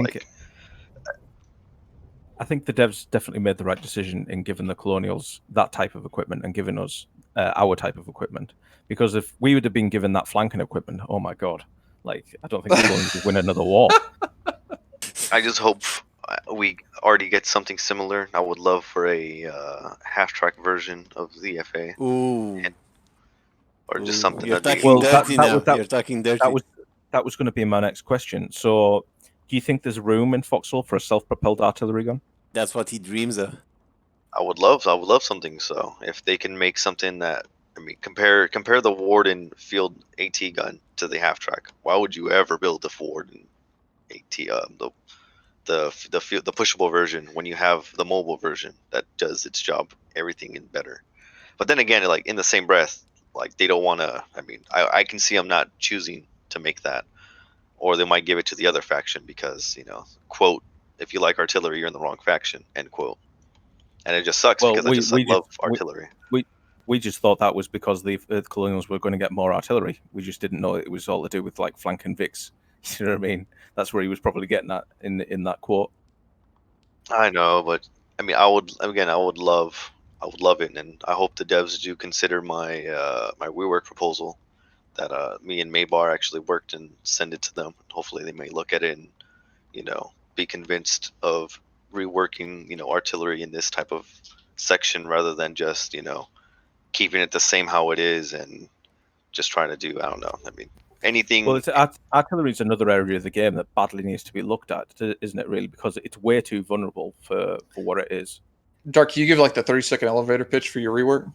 I think the devs definitely made the right decision in giving the Colonials that type of equipment and giving us our type of equipment. Because if we would have been given that flanking equipment, oh my god, like, I don't think the Colonials would win another war. I just hope we already get something similar. I would love for a half-track version of the FA. Ooh. Or just something You're that'd be... talking Well, dirty that- now. that- You're talking dirty. That was going to be my next question. So, do you think there's room in Foxhole for a self-propelled artillery gun? That's what he dreams of. I would love something. So if they can make something that, I mean, compare the Warden field AT gun to the half track. Why would you ever build the Warden AT, the pushable version when you have the mobile version that does its job everything in better. But then again, like in the same breath, like they don't want to. I mean, I can see them not choosing to make that, or they might give it to the other faction because quote, if you like artillery, you're in the wrong faction, end quote. And it just sucks Well, because I just love artillery. We just thought that was because the Earth Colonials were going to get more artillery. We just didn't know it was all to do with like flanking Vix. You know what I mean? That's where he was probably getting at in that quote. I know, but I mean, I would love it, and I hope the devs do consider my my rework proposal that me and Maybar actually worked and send it to them. Hopefully, they may look at it and be convinced of reworking artillery in this type of section rather than just keeping it the same how it is and just trying to do, I don't know. I mean, anything. Well, artillery is another area of the game that badly needs to be looked at, isn't it? Really, because it's way too vulnerable for what it is. Dark, can you give like the 30-second elevator pitch for your rework?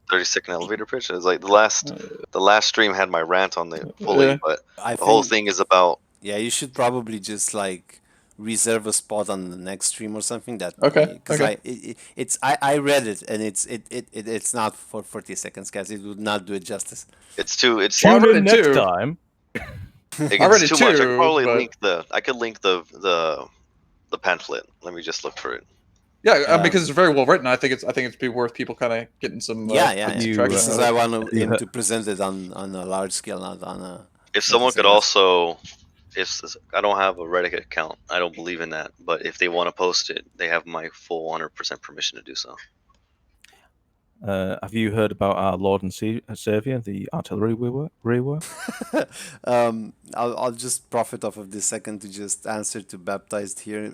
30-second elevator pitch. It's like the last stream had my rant on the fully, Yeah. but I the whole think- thing is about. Yeah, you should probably just like reserve a spot on the next stream or something. That Okay, because okay. I read it and it's not for 40 seconds, guys. It would not do it justice. It's too. It's Well, I Tune read in it next too. time. I read it too much. I could too, probably but- link the pamphlet. Let me just look for it. Yeah, because it's very well written. I think it's be worth people kind of getting some. Yeah. some You, traction This is out of I it. want you him heard- to present it on a large scale, not on a. If someone say could that. also, I don't have a Reddit account. I don't believe in that. But if they want to post it, they have my full 100% permission to do so. Have you heard about our Lord and Savior, the artillery rework? I'll just profit off of this second to just answer to Baptized here.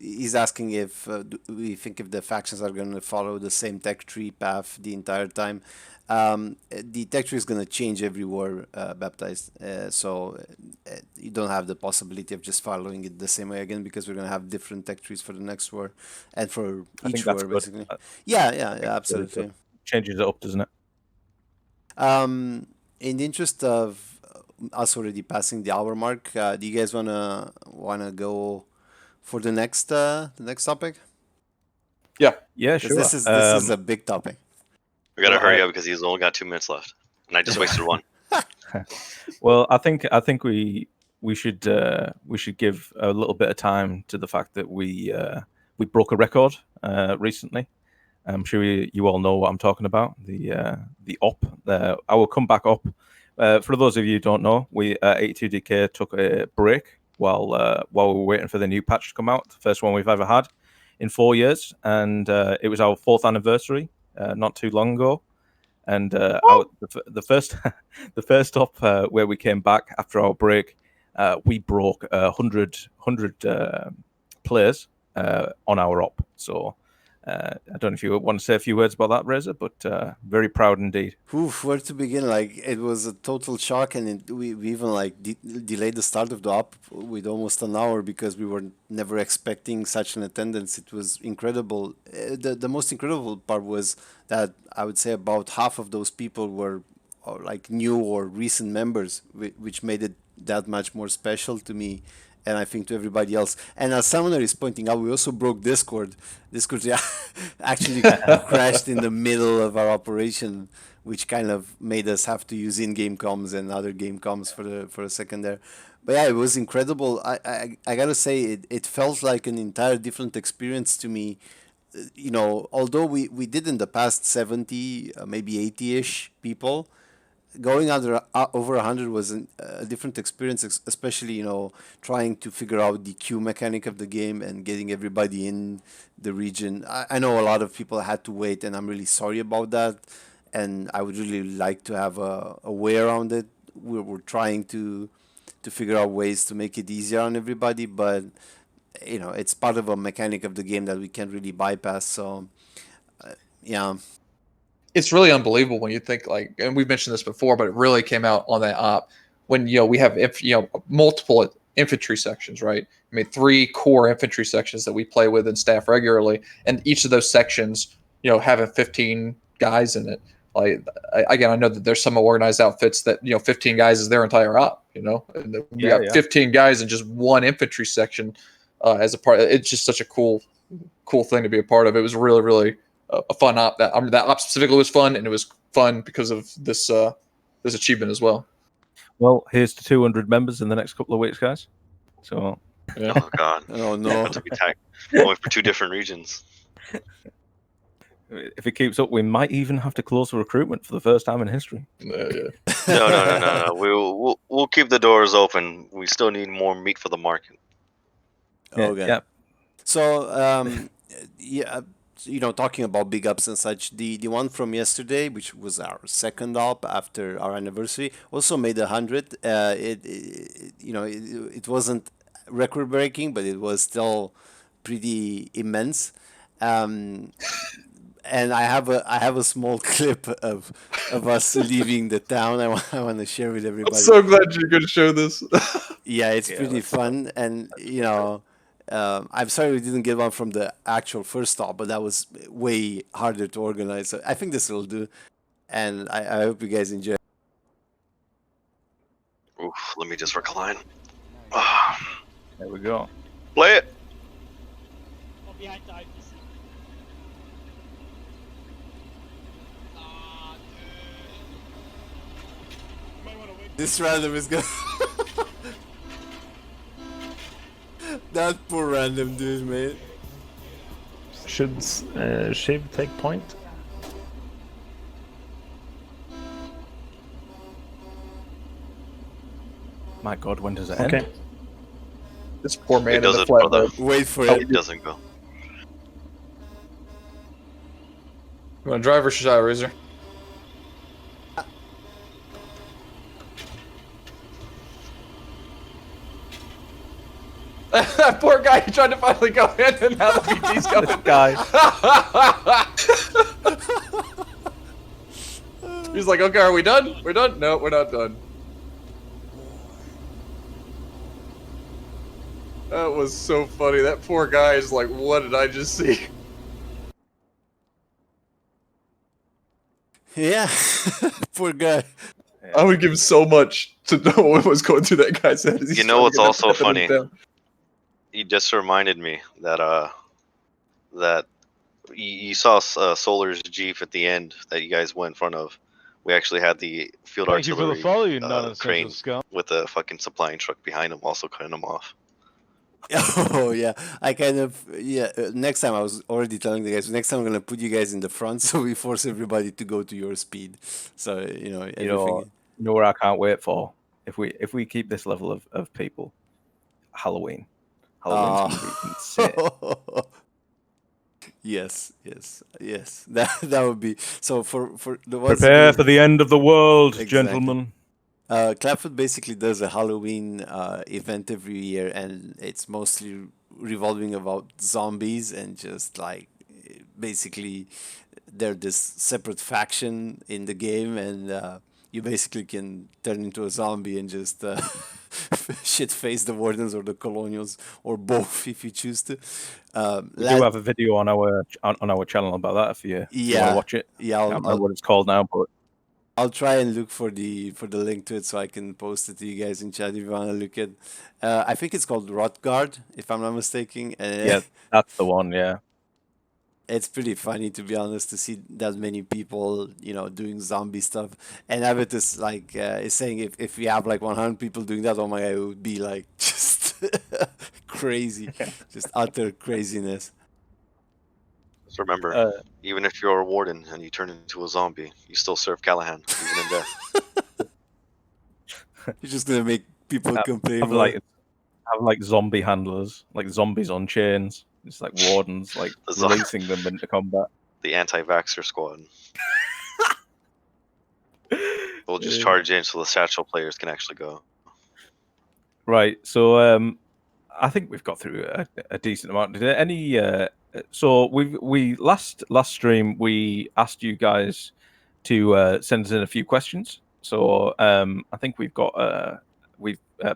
He's asking if we think if the factions are going to follow the same tech tree path the entire time. The tech tree is going to change every war, Baptized. So you don't have the possibility of just following it the same way again because we're going to have different tech trees for the next war and for I think each that's war, good. basically. I Yeah, think it's really absolutely. good. Changes it up, doesn't it? In the interest of us already passing the hour mark, do you guys wanna go for the next topic? Yeah, 'Cause sure. this is a big topic. We gotta Well, hurry I- up because he's only got 2 minutes left, and I just wasted one. Well, I think we should give a little bit of time to the fact that we broke a record recently. I'm sure you all know what I'm talking about. The op, our comeback op. For those of you who don't know, we 82DK took a break while we were waiting for the new patch to come out, the first one we've ever had in 4 years, and it was our 4th anniversary not too long ago. And the first the first op where we came back after our break, we broke 100 players on our op. So I don't know if you want to say a few words about that, Razor, but very proud indeed. Oof, where to begin? Like it was a total shock, and we even like delayed the start of the op with almost an hour because we were never expecting such an attendance. It was incredible. The most incredible part was that I would say about half of those people were like new or recent members, which made it that much more special to me. And I think to everybody else. And as Summoner is pointing out, we also broke Discord. Discord actually crashed in the middle of our operation, which kind of made us have to use in-game comms and other game comms for a second there. But yeah, it was incredible. I gotta say, it felt like an entire different experience to me. You know, although we did in the past 70, maybe 80-ish people, going over 100 was a different experience, especially trying to figure out the queue mechanic of the game and getting everybody in the region. I know a lot of people had to wait, and I'm really sorry about that. And I would really like to have a way around it. We're trying to figure out ways to make it easier on everybody, but it's part of a mechanic of the game that we can't really bypass. So yeah. It's really unbelievable when you think like, and we've mentioned this before, but it really came out on that op when we have multiple infantry sections, right? I mean, 3 core infantry sections that we play with and staff regularly, and each of those sections, having 15 guys in it. Like again, I know that there's some organized outfits that 15 guys is their entire op. And then we Yeah, got yeah. 15 guys in just one infantry section as a part. It's just such a cool thing to be a part of. It was really, really a fun op. That op specifically was fun, and it was fun because of this achievement as well. Well, here's to 200 members in the next couple of weeks, guys. So Yeah. Oh god. Oh no. About to be going for 2 different regions. if it keeps up, we might even have to close for recruitment for the first time in history. Yeah. No. We'll keep the doors open. We still need more meat for the market. Okay. Yeah. So, talking about big ups and such, the one from yesterday, which was our second up after our anniversary, also made 100. It wasn't record breaking, but it was still pretty immense. And I have a small clip of us leaving the town. I want to share with everybody. I'm so glad you're going to show this. Yeah, it's Yeah, pretty that's fun, and I'm sorry we didn't get one from the actual first stop, but that was way harder to organize. So I think this will do, and I hope you guys enjoy. Oof, let me just recline. There we go. Play it. This random is gonna. That poor random dude, man. Should Shiv take point? My God, when does it Okay. end? This poor man It in the doesn't, flat brother. boat. Wait for It it. doesn't go. You want to drive or should I, Razor? That poor guy tried to finally go in, and now the PT's coming. This guy. He's like, okay, are we done? We're done? No, we're not done. That was so funny. That poor guy is like, what did I just see? Yeah, poor guy. I would give so much to know what was going through that guy's head. as he's You know trying to what's get that also evidence funny? down. You just reminded me that you saw Solar's Jeep at the end that you guys went in front of. We actually had the field Thank you for the artillery follow, you non-essential crane scum. with a fucking supplying truck behind him, also cutting him off. Oh yeah, I kind of next time I was already telling the guys. Next time I'm gonna put you guys in the front, so we force everybody to go to your speed. So everything. You know where I can't wait for? If we keep this level of people, Halloween. Halloween's gonna be insane. Yes. That would be so for the ones Prepare who- for the end of the world, Exactly. gentlemen. Clapfoot basically does a Halloween event every year, and it's mostly revolving about zombies and just like basically they're this separate faction in the game, and you basically can turn into a zombie and just shit face the wardens or the colonials or both if you choose to. We do have a video on our channel about that if you want Yeah, to watch it. yeah, I can't remember what it's called now, but I'll try and look for the link to it so I can post it to you guys in chat if you want to look at. I think it's called Rotgard, if I'm not mistaken. yeah, that's the one. Yeah, It's pretty funny to be honest to see that many people, doing zombie stuff. And Abbott is like is saying if we have like 100 people doing that, oh my god, it would be like just crazy, just utter craziness. Just remember, even if you're a warden and you turn into a zombie, you still serve Callahan, even in death. You're just gonna make people complain. have like zombie handlers, like zombies on chains. It's like wardens, like The zo- releasing them into combat. The anti-vaxxer squad. We'll just charge in so the satchel players can actually go. Right. So I think we've got through a decent amount. Did any? So we last stream we asked you guys to send us in a few questions. So I think we've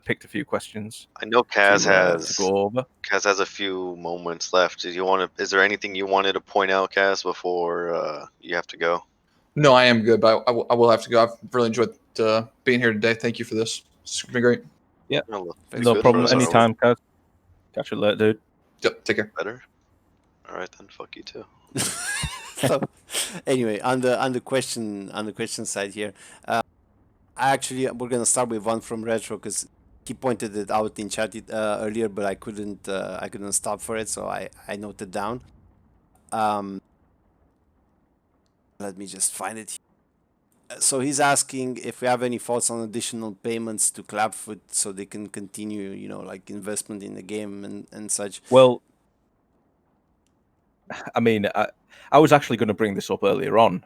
picked a few questions. I know Kaz to go over. Kaz has a few moments left. Is there anything you wanted to point out, Kaz, before you have to go? No, I am good, but I will have to go. I've really enjoyed being here today. Thank you for this. It's been great. Yeah, No, look, Thanks no good problem. for us, Arlo. Anytime, guys. Catch you later, dude. Yep. Take care. Better. All right then. Fuck you too. So, anyway, on the question side here, we're gonna start with one from Retro because he pointed it out in chat earlier, but I couldn't stop for it, so I noted down. Let me just find it. So he's asking if we have any thoughts on additional payments to Clapfoot so they can continue, like investment in the game and such. Well, I mean, I was actually going to bring this up earlier on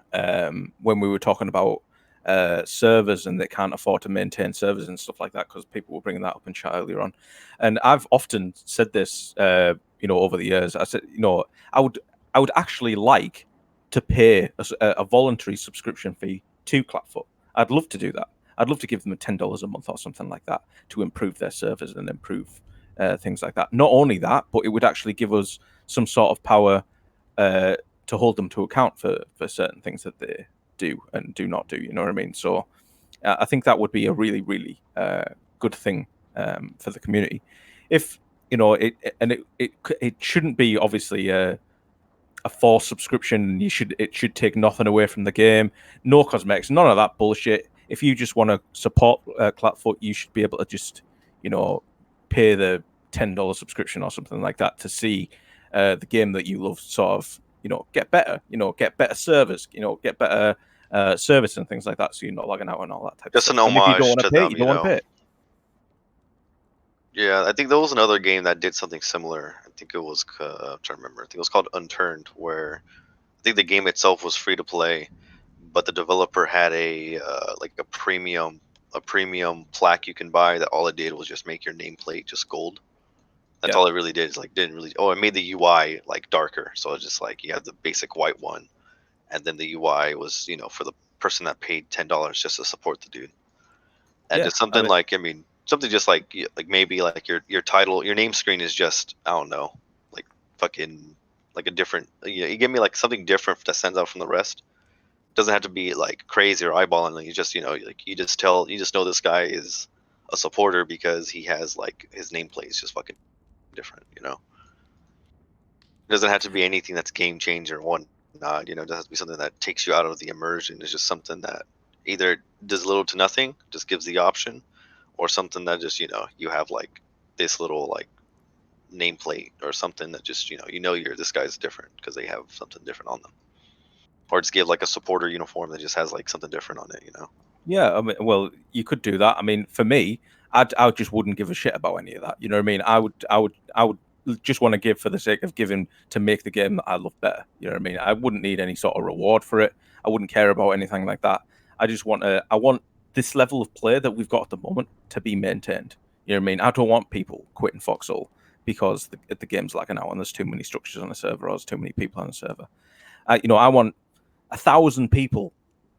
when we were talking about servers and they can't afford to maintain servers and stuff like that because people were bringing that up in chat earlier on. And I've often said this, over the years. I said, I would actually like to pay a voluntary subscription fee to Clapfoot. I'd love to do that. I'd love to give them $10 a month or something like that to improve their servers and improve things like that. Not only that, but it would actually give us some sort of power to hold them to account for certain things that they do and do not do. You know what I mean? So I think that would be a really, really good thing for the community. If it shouldn't be obviously a forced subscription. It should take nothing away from the game. No cosmetics, none of that bullshit. If you just want to support Clapfoot, you should be able to just pay the $10 subscription or something like that to see the game that you love sort of get better, get better servers, get better service and things like that, so you're not logging out and all that type Just of an stuff. And if you don't homage want to to pay, them, you don't want to pay. Yeah, I think there was another game that did something similar. I think it was I'm trying to remember. I think it was called Unturned, where I think the game itself was free to play, but the developer had like a premium plaque you can buy that all it did was just make your nameplate just gold. That's Yeah. all it really did. Is like didn't really. Oh, it made the UI like darker, so it's just like you have the basic white one, and then the UI was for the person that paid $10 just to support the dude. And Yeah, just something I mean- like something just like maybe like your title, your name screen is just I don't know, like fucking like a different. You give me like something different that stands out from the rest. Doesn't have to be like crazy or eyeballing. Like you just like you just know this guy is a supporter because he has like his nameplate is just fucking different. It doesn't have to be anything that's game changer or whatnot. It doesn't have to be something that takes you out of the immersion. It's just something that either does little to nothing, just gives the option, or something that just you have like this little like nameplate or something that just you're this guy's different because they have something different on them, or just give like a supporter uniform that just has like something different on it. Yeah, I mean, well, you could do that. I mean, for me, I just wouldn't give a shit about any of that. You know what I mean? I would just want to give for the sake of giving to make the game that I love better. You know what I mean? I wouldn't need any sort of reward for it. I wouldn't care about anything like that. I just want I want this level of play that we've got at the moment to be maintained. You know what I mean? I don't want people quitting Foxhole because the game's lagging out and there's too many structures on the server or there's too many people on the server. I want 1,000 people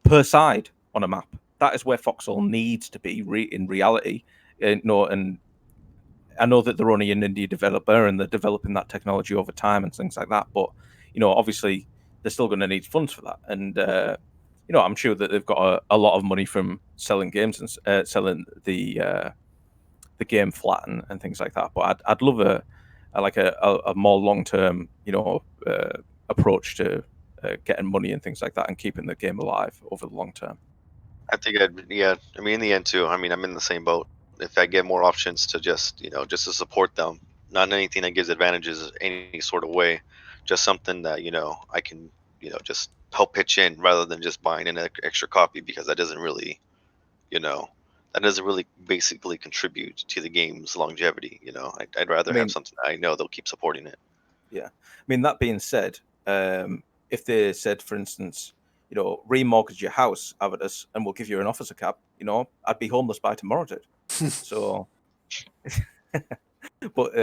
per side on a map. That is where Foxhole needs to be in reality. And I know that they're only an indie developer and they're developing that technology over time and things like that. But obviously they're still going to need funds for that. And I'm sure that they've got a lot of money from selling games and selling the game flat and things like that. But I'd love a more long term approach to getting money and things like that and keeping the game alive over the long term. I think yeah. I mean, in the end too. I mean, I'm in the same boat. If I get more options to just just to support them, not anything that gives advantages any sort of way, just something that I can just help pitch in rather than just buying an extra copy because that doesn't really basically contribute to the game's longevity. I'd rather have something that I know they'll keep supporting it. Yeah, I mean, that being said, if they said, for instance, remortgage your house, Avidus, and we'll give you an officer cap, I'd be homeless by tomorrow, dude. So, but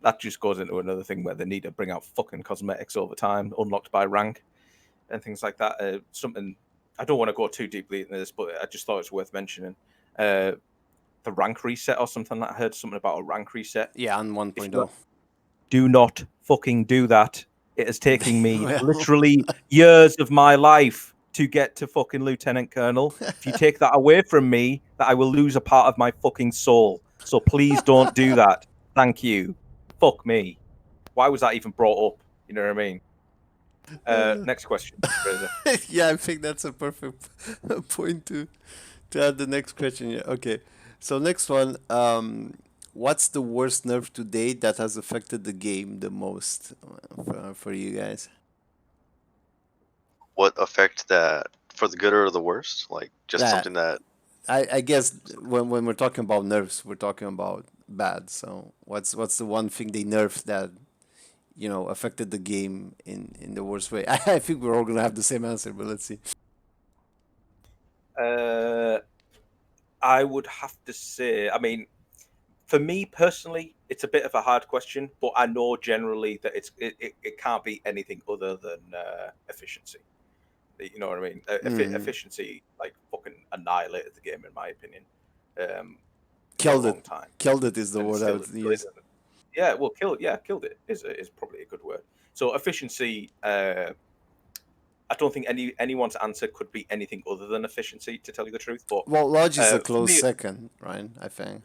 that just goes into another thing where they need to bring out fucking cosmetics over time, unlocked by rank, and things like that. Something I don't want to go too deeply into this, but I just thought it's worth mentioning. The rank reset or something. I heard something about a rank reset. Yeah, on 1.0. Do not fucking do that. It is taking me literally years of my life to get to fucking Lieutenant Colonel. If you take that away from me, that I will lose a part of my fucking soul. So please don't do that. Thank you. Fuck me. Why was that even brought up? You know what I mean? Next question, Fraser. Yeah, I think that's a perfect point to add the next question. Yeah. Okay. So next one. What's the worst nerf to date that has affected the game the most for you guys? What effect that for the good or the worst? Like just Yeah, something that I guess when we're talking about nerfs, we're talking about bad. So what's the one thing they nerfed that affected the game in the worst way? I think we're all gonna have the same answer, but let's see. I would have to say, I mean, for me personally, it's a bit of a hard question, but I know generally that it can't be anything other than efficiency. You know what I mean? Efficiency, like, fucking annihilated the game, in my opinion, for Killed a it. long time. Killed it is the And word I still, would still use. isn't. Yeah, well, killed it is probably a good word. So efficiency, I don't think anyone's answer could be anything other than efficiency, to tell you the truth. But Well, Lodge is a for close me, second, right? I think.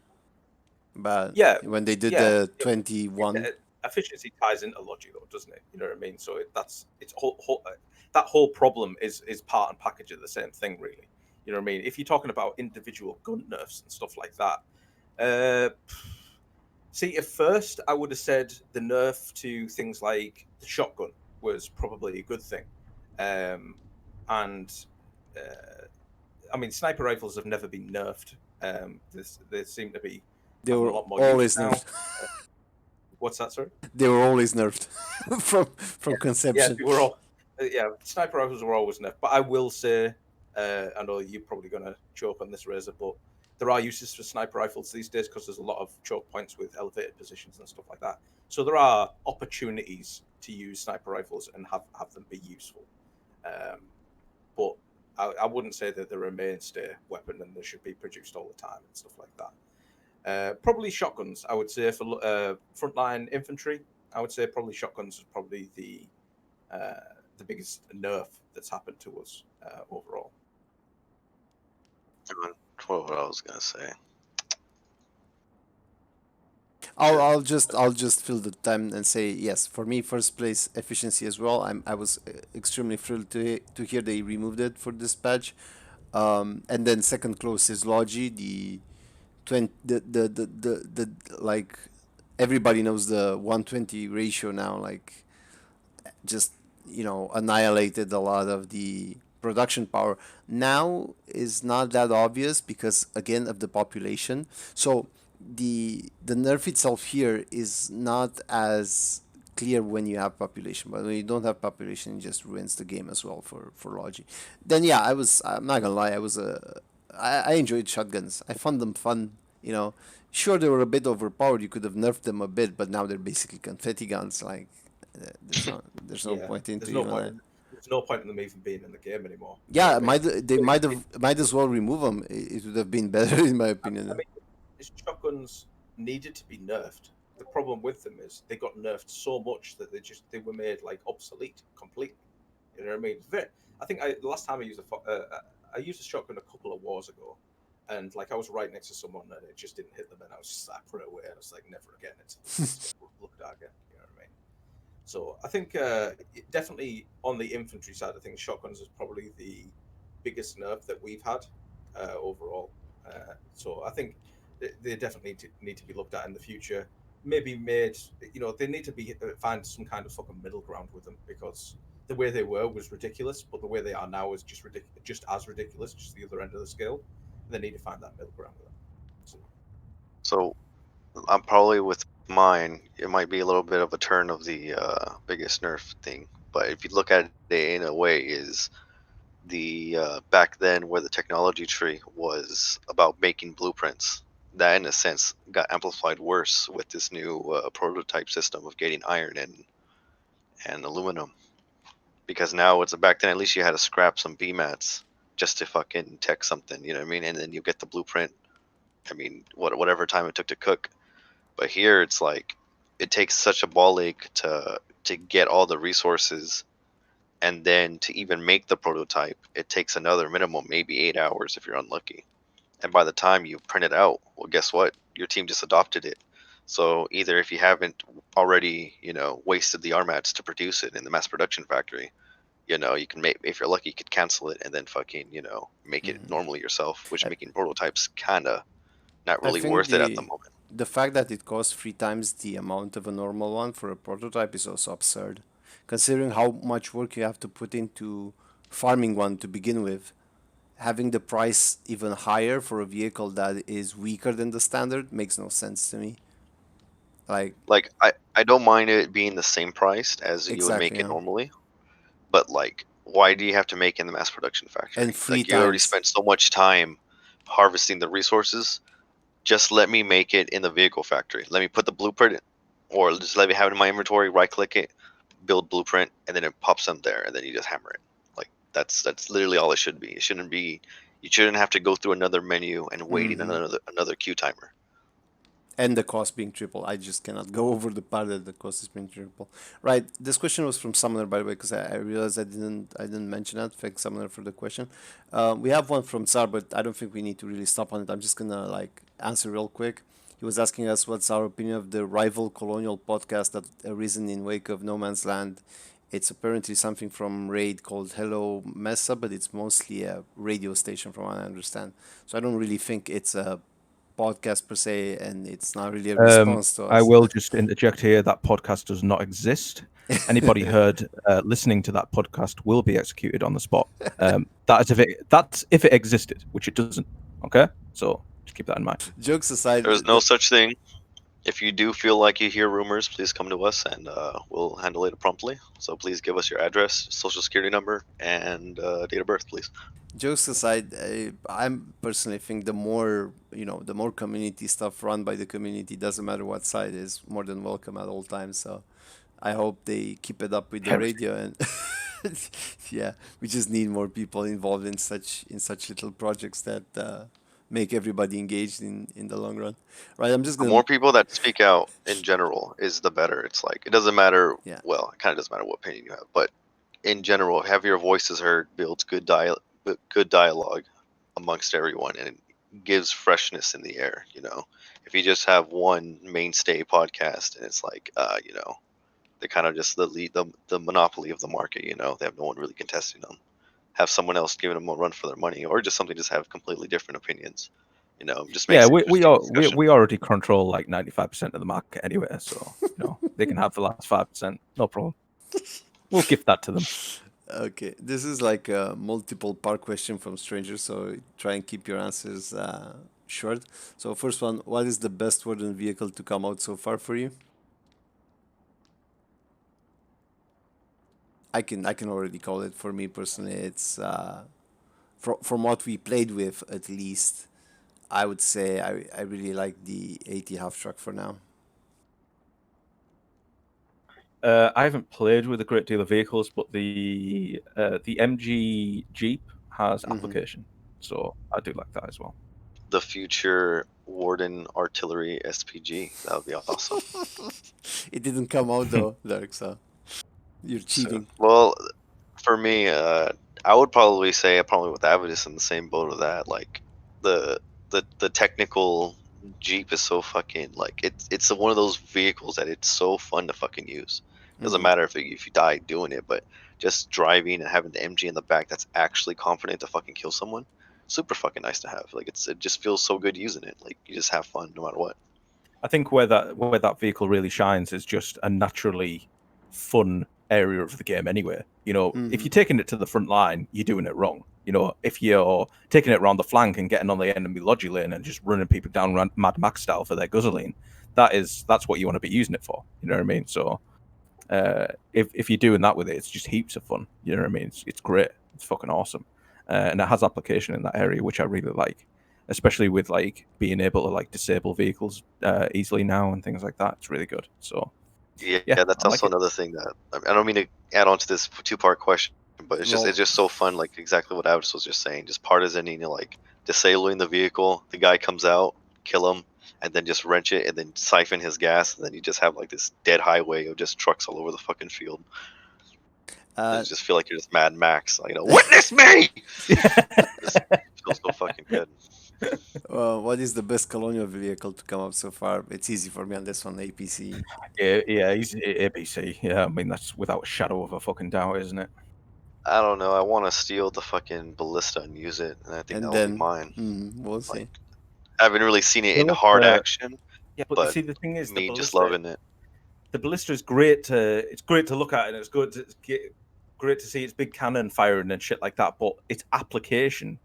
But yeah, when they did yeah, the yeah, 21, efficiency ties into logic, though, doesn't it? You know what I mean? So that whole problem is part and package of the same thing, really. You know what I mean? If you're talking about individual gun nerfs and stuff like that, see, at first I would have said the nerf to things like the shotgun was probably a good thing, and I mean, sniper rifles have never been nerfed. They seem to be they having were a lot more use always now. nerfed. What's that, sorry? They were always nerfed from Yeah, conception. they were all. Yeah, sniper rifles were always nerfed. But I will say, I know you're probably going to choke on this, Razor, but there are uses for sniper rifles these days because there's a lot of choke points with elevated positions and stuff like that. So there are opportunities to use sniper rifles and have them be useful. But I wouldn't say that they're a mainstay weapon and they should be produced all the time and stuff like that. Probably shotguns, I would say, for frontline infantry. I would say probably shotguns is probably the biggest nerf that's happened to us overall. what I was gonna say. I'll just fill the time and say yes. For me, first place efficiency as well. I was extremely thrilled to hear they removed it for this patch. And then second close is Logi. The 20 the like everybody knows the 120 ratio now. Like just annihilated a lot of the production power. Now is not that obvious because again of the population. So the nerf itself here is not as clear when you have population, but when you don't have population, it just ruins the game as well for Logi. Then yeah, I'm not gonna lie, I enjoyed shotguns. I found them fun. Sure they were a bit overpowered. You could have nerfed them a bit, but now they're basically confetti guns. Like there's no Yeah, point into there's no even point. There's no point in them even being in the game anymore. yeah, I mean, they might as well remove them. It would have been better in my I opinion. mean, shotguns needed to be nerfed. The problem with them is they got nerfed so much that they were made like obsolete completely. You know what I mean? I think the last time I used a shotgun a couple of wars ago, and like I was right next to someone and it just didn't hit them, and I was just like, put it away. And I was like, never again. It's looked at again. You know what I mean? So I think definitely on the infantry side of things, shotguns is probably the biggest nerf that we've had overall. So I think they definitely need to be looked at in the future. Maybe made, they need to find some kind of fucking middle ground with them because the way they were was ridiculous, but the way they are now is just as ridiculous, just the other end of the scale. They need to find that middle ground with them. So I'm probably with mine. It might be a little bit of a turn of the biggest nerf thing, but if you look at it in a way, is the back then where the technology tree was about making blueprints. That in a sense got amplified worse with this new prototype system of getting iron and aluminum. Because now it's back then at least you had to scrap some BMATs just to fucking tech something, you know what I mean? And then you get the blueprint. I mean, whatever time it took to cook. But here it's like it takes such a ball ache to get all the resources and then to even make the prototype, it takes another minimum maybe 8 hours if you're unlucky. And by the time you print it out, well, guess what? Your team just adopted it. So either if you haven't already, wasted the RMATs to produce it in the mass production factory, you can make, if you're lucky, you could cancel it and then fucking, make it normally yourself, which I, making prototypes kind of not I really think worth it at the moment. the fact that it costs 3 times the amount of a normal one for a prototype is also absurd, considering how much work you have to put into farming one to begin with. Having the price even higher for a vehicle that is weaker than the standard makes no sense to me. Like, Like I don't mind it being the same price as you would exactly, make it yeah. normally, but like why do you have to make it in the mass production And factory? three Like you already times. spent so much time harvesting the resources. Just let me make it in the vehicle factory. Let me put the blueprint, or just let me have it in my inventory. Right click it, build blueprint, and then it pops them there, and then you just hammer it. Like that's literally all it should be. It shouldn't be. You shouldn't have to go through another menu and waiting another queue timer. And the cost being triple. I just cannot go over the part that the cost is being triple. Right. This question was from Summoner, by the way, because I realized I didn't mention that. Thanks, Summoner, for the question. We have one from Tsar, but I don't think we need to really stop on it. I'm just gonna like answer real quick. He was asking us what's our opinion of the rival colonial podcast that arisen in wake of No Man's Land. It's apparently something from Raid called Hello Mesa, but it's mostly a radio station, from what I understand. So I don't really think it's a podcast per se, and it's not really a response to I us. will just interject here that podcast does not exist. Anybody heard listening to that podcast will be executed on the spot. That's if it existed, which it doesn't. Okay, so just keep that in mind. Jokes aside, There's no such thing. If you do feel like you hear rumors, please come to us and we'll handle it promptly. So please give us your address, social security number, and date of birth, please. jokes aside, I personally think the more community stuff run by the community, doesn't matter what side, is more than welcome at all times. So I hope they keep it up with the Heresy. radio, and yeah, we just need more people involved in such little projects that make everybody engaged in the long run. Right, I'm just The gonna more people that speak out in general is the better. It's like it doesn't matter. yeah. Well, it kind of doesn't matter what opinion you have, but in general, have your voices heard builds good dialogue amongst everyone, and it gives freshness in the air. If you just have one mainstay podcast and it's like, they kind of just the monopoly of the market. They have no one really contesting them. Have someone else giving them a run for their money, or just something just have completely different opinions. Just makes Yeah, it we interesting discussion. we already control like 95% of the market anyway, so they can have the last 5%, no problem. We'll gift that to them. Okay, this is like a multiple part question from strangers, so try and keep your answers short. So first one, what is the best Warden vehicle to come out so far for you? I can already call it. For me personally, it's from what we played with, at least. I would say I really like the 80 half truck for now. I haven't played with a great deal of vehicles, but the MG Jeep has application, so I do like that as well. The future Warden Artillery SPG. That would be awesome. It didn't come out though, Dark, so you're cheating. Well, for me, I would probably say probably with Avidus in the same boat of that. Like the technical Jeep is so fucking like it's one of those vehicles that it's so fun to fucking use. Doesn't matter if you die doing it, but just driving and having the MG in the back that's actually confident to fucking kill someone, super fucking nice to have. Like it just feels so good using it. Like you just have fun no matter what. I think where that vehicle really shines is just a naturally fun area of the game anyway. If you're taking it to the front line, you're doing it wrong. If you're taking it around the flank and getting on the enemy logi lane and just running people down Mad Max style for their guzzling, that's what you want to be using it for. You know what I mean? So if you're doing that with it, it's just heaps of fun. You know what I mean? It's great. It's fucking awesome. And it has application in that area, which I really like, especially with like being able to like disable vehicles easily now and things like that. It's really good. So Yeah, yeah, that's I like also it. another thing that I don't mean to add on to this two-part question, but it's Well- just so fun. Like exactly what Avis was just saying, just partisaning, like disabling the vehicle. The guy comes out, kill him, and then just wrench it, and then siphon his gas, and then you just have like this dead highway of just trucks all over the fucking field. I just feel like you're just Mad Max. Like, witness me. Just feels so fucking good. What is the best colonial vehicle to come up so far? It's easy for me on this one, APC. Yeah, he's ABC. Yeah, I mean that's without a shadow of a fucking doubt, isn't it? I don't know. I want to steal the fucking ballista and use it, and I think And that'll be then mine. we'll see. Like, I haven't really seen it Yeah, in look, hard action, Yeah, but you but see, the thing is, me just loving it. the ballista is great to look at, and it's great to see its big cannon firing and shit like that. But its application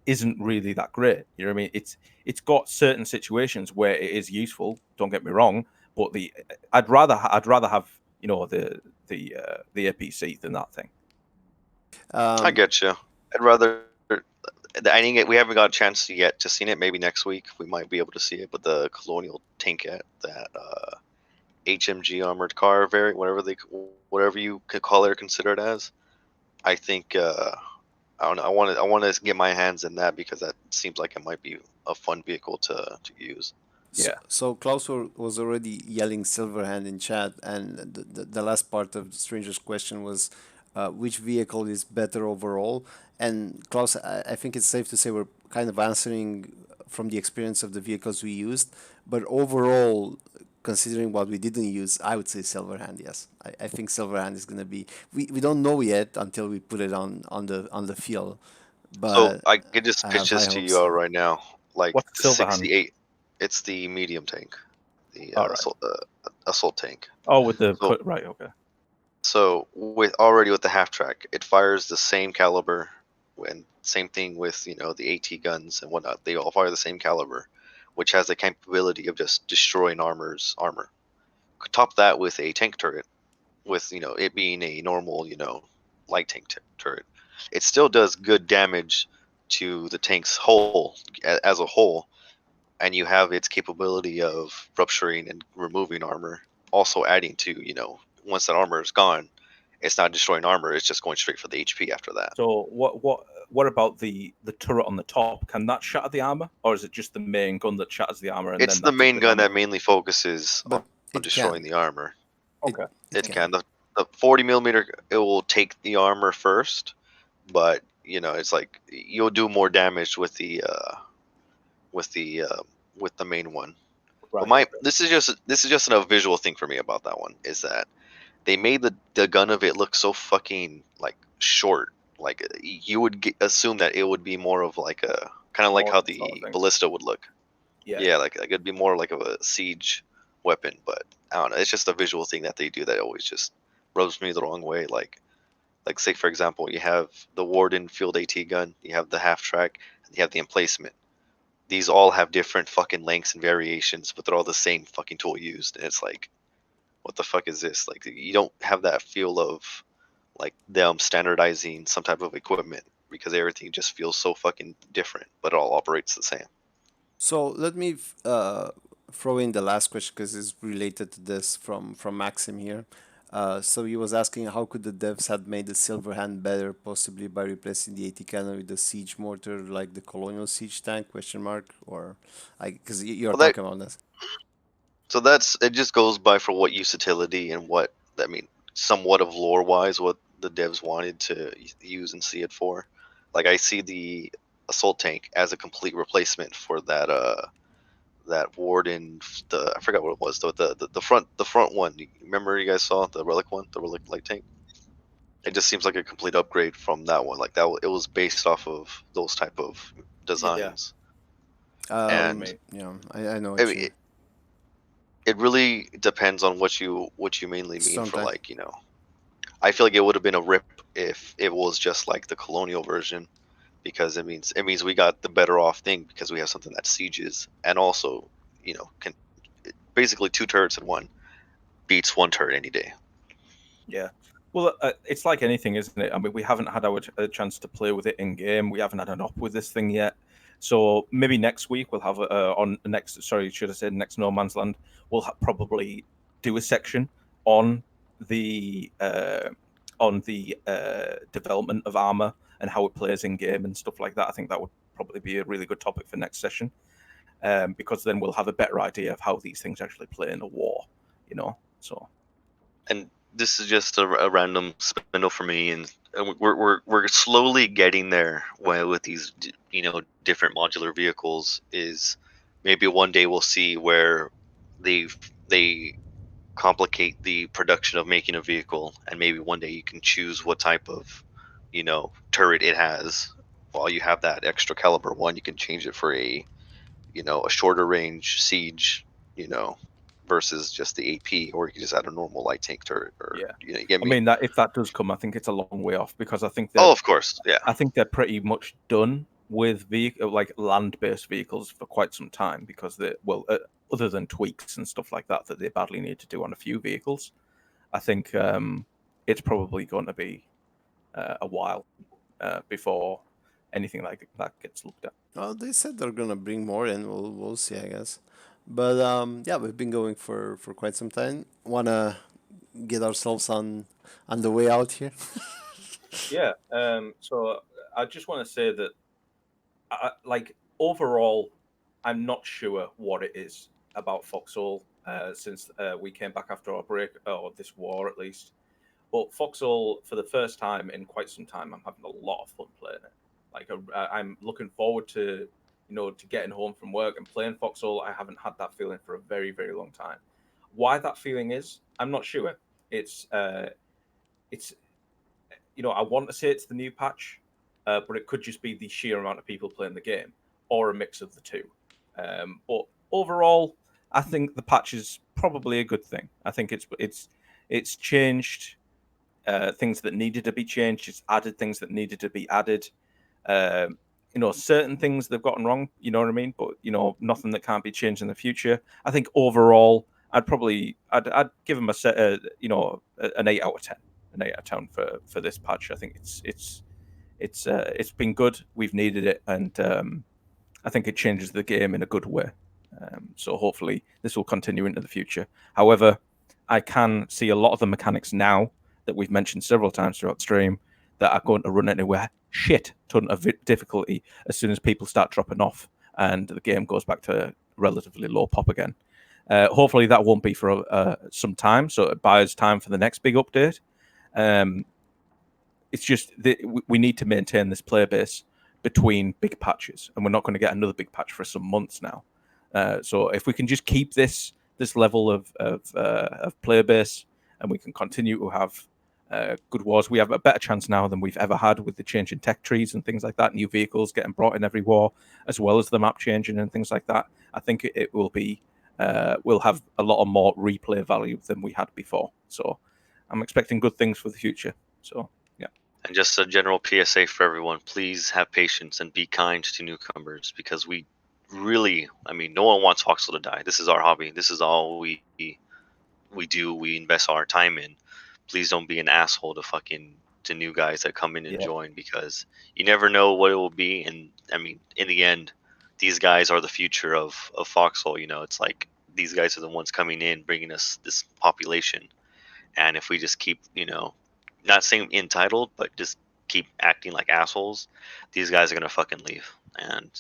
isn't really that great. You know what I mean? It's got certain situations where it is useful. Don't get me wrong, but I'd rather have the APC than that thing. I get you. I'd rather. I think we haven't got a chance yet to see it. Maybe next week we might be able to see it. But the Colonial Tankette, that HMG armored car variant, whatever you could call it or consider it as, I think I don't know. I want to get my hands in that because that seems like it might be a fun vehicle to use. Yeah. So Klaus was already yelling Silverhand in chat, and the last part of the stranger's question was, which vehicle is better overall? And Klaus, I think it's safe to say we're kind of answering from the experience of the vehicles we used, but overall, considering what we didn't use, I would say Silverhand. Yes, I think Silverhand is gonna be. We don't know yet until we put it on the field, So but I could just I pitch have this high to hopes. you all right now. Like What's the Silverhand? 68, it's the medium tank, the All right. assault tank. Oh, with the So, right, okay. so with the half track, it fires the same caliber, and same thing with the AT guns and whatnot. They all fire the same caliber, which has the capability of just destroying armor. Top that with a tank turret, with it being a normal light tank turret, it still does good damage to the tank's whole as a whole, and you have its capability of rupturing and removing armor, also adding to once that armor is gone, it's not destroying armor, it's just going straight for the HP after that. So what about the turret on the top? Can that shatter the armor, or is it just the main gun that shatters the armor? And It's then the that does main the gun damage? that mainly focuses But on it destroying can. the armor. Okay. It can. The 40 millimeter, it will take the armor first, but it's like you'll do more damage with the with the uh, with the main one. Right. But this is just a visual thing for me about that one, is that they made the gun of it look so fucking like short. Like you would assume that it would be more of like a kind of like how Mortar sort of the thing. ballista would look. Yeah. Yeah, like it'd be more like of a siege weapon, but I don't know. It's just a visual thing that they do that always just rubs me the wrong way. Like say for example, you have the Warden Field AT gun, you have the half track, and you have the emplacement. These all have different fucking lengths and variations, but they're all the same fucking tool used, and it's like, what the fuck is this? Like you don't have that feel of like them standardizing some type of equipment, because everything just feels so fucking different, but it all operates the same. So let me throw in the last question because it's related to this from Maxim here. So he was asking how could the devs had made the Silverhand better, possibly by replacing the AT cannon with the siege mortar like the Colonial siege tank? Question mark, or because you're Well, that talking about this. so that's it. Just goes by for what utility and what I mean, somewhat of lore wise, what the devs wanted to use and see it for. Like I see the assault tank as a complete replacement for that Warden, I forgot what it was, the front one. Remember you guys saw the relic one, the relic light tank? It just seems like a complete upgrade from that one. Like that, it was based off of those type of designs. And Yeah, I know I what mean, you. it really depends on what you mainly mean Stone for, tank. like, I feel like it would have been a rip if it was just like the colonial version, because it means we got the better off thing because we have something that sieges and also can basically two turrets in one beats one turret any day. Yeah. Well, it's like anything, isn't it? I mean, we haven't had a chance to play with it in game. We haven't had an op with this thing yet. So maybe next week we'll have next No Man's Land. We'll probably do a section on the development of armor and how it plays in game and stuff like that. I think that would probably be a really good topic for next session, because then we'll have a better idea of how these things actually play in a war. So. And this is just a random spindle for me, and we're slowly getting there with these different modular vehicles. Is maybe one day we'll see where they complicate the production of making a vehicle, and maybe one day you can choose what type of turret it has. While you have that extra caliber one, you can change it for a shorter range siege, you know, versus just the AP, or you can just add a normal light tank turret, or Yeah. you get I me? mean, that if that does come, I think it's a long way off because I think that Oh, of course, yeah. I think they're pretty much done with like land-based vehicles for quite some time because other than tweaks and stuff like that they badly need to do on a few vehicles. I think it's probably going to be a while before anything like that gets looked at. Well, they said they're gonna bring more in. We'll see, I guess. But yeah, we've been going for quite some time. Wanna get ourselves on the way out here? Yeah. So I just want to say that, like overall, I'm not sure what it is about Foxhole since we came back after our break, or this war at least. But Foxhole, for the first time in quite some time, I'm having a lot of fun playing it. Like I'm looking forward to to getting home from work and playing Foxhole. I haven't had that feeling for a very very long time. Why that feeling is, I'm not sure. It's I want to say it's the new patch, but it could just be the sheer amount of people playing the game, or a mix of the two. But overall, I think the patch is probably a good thing. I think it's changed things that needed to be changed. It's added things that needed to be added. Certain things they've gotten wrong. You know what I mean? But nothing that can't be changed in the future. I think overall, I'd give them a set, an 8 out of 10, an 8 out of 10 for this patch. I think it's been good. We've needed it, and I think it changes the game in a good way. So hopefully this will continue into the future. However, I can see a lot of the mechanics now that we've mentioned several times throughout the stream that are going to run anywhere shit ton of difficulty as soon as people start dropping off and the game goes back to relatively low pop again. Hopefully that won't be for some time, so it buys time for the next big update. It's just we need to maintain this player base between big patches, and we're not going to get another big patch for some months now. So if we can just keep this level of player base, and we can continue to have good wars, we have a better chance now than we've ever had with the change in tech trees and things like that. New vehicles getting brought in every war, as well as the map changing and things like that. I think it will be we'll have a lot of more replay value than we had before. So I'm expecting good things for the future. So yeah. And just a general PSA for everyone: please have patience and be kind to newcomers, because we really, no one wants Foxhole to die. This is our hobby. This is all we do. We invest our time in. Please don't be an asshole to new guys that come in and join, because you never know what it will be. And in the end, these guys are the future of Foxhole. It's like these guys are the ones coming in, bringing us this population. And if we just keep, not saying entitled, but just keep acting like assholes, these guys are gonna fucking leave. And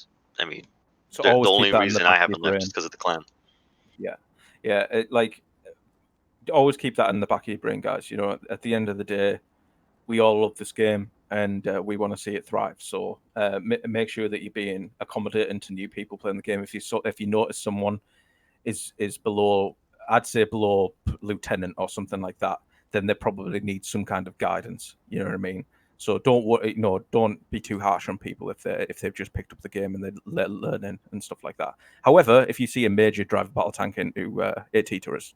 So the always keep only that in the reason back I of your haven't left brain. is because of the clan. Yeah. Always keep that in the back of your brain, guys. At the end of the day, we all love this game, and we want to see it thrive. So make sure that you're being accommodating to new people playing the game. If you notice someone is below, I'd say below lieutenant or something like that, then they probably need some kind of guidance. You know what I mean? So don't be too harsh on people if they've just picked up the game and they're learning and stuff like that. However, if you see a major driver battle tank into AT turrets,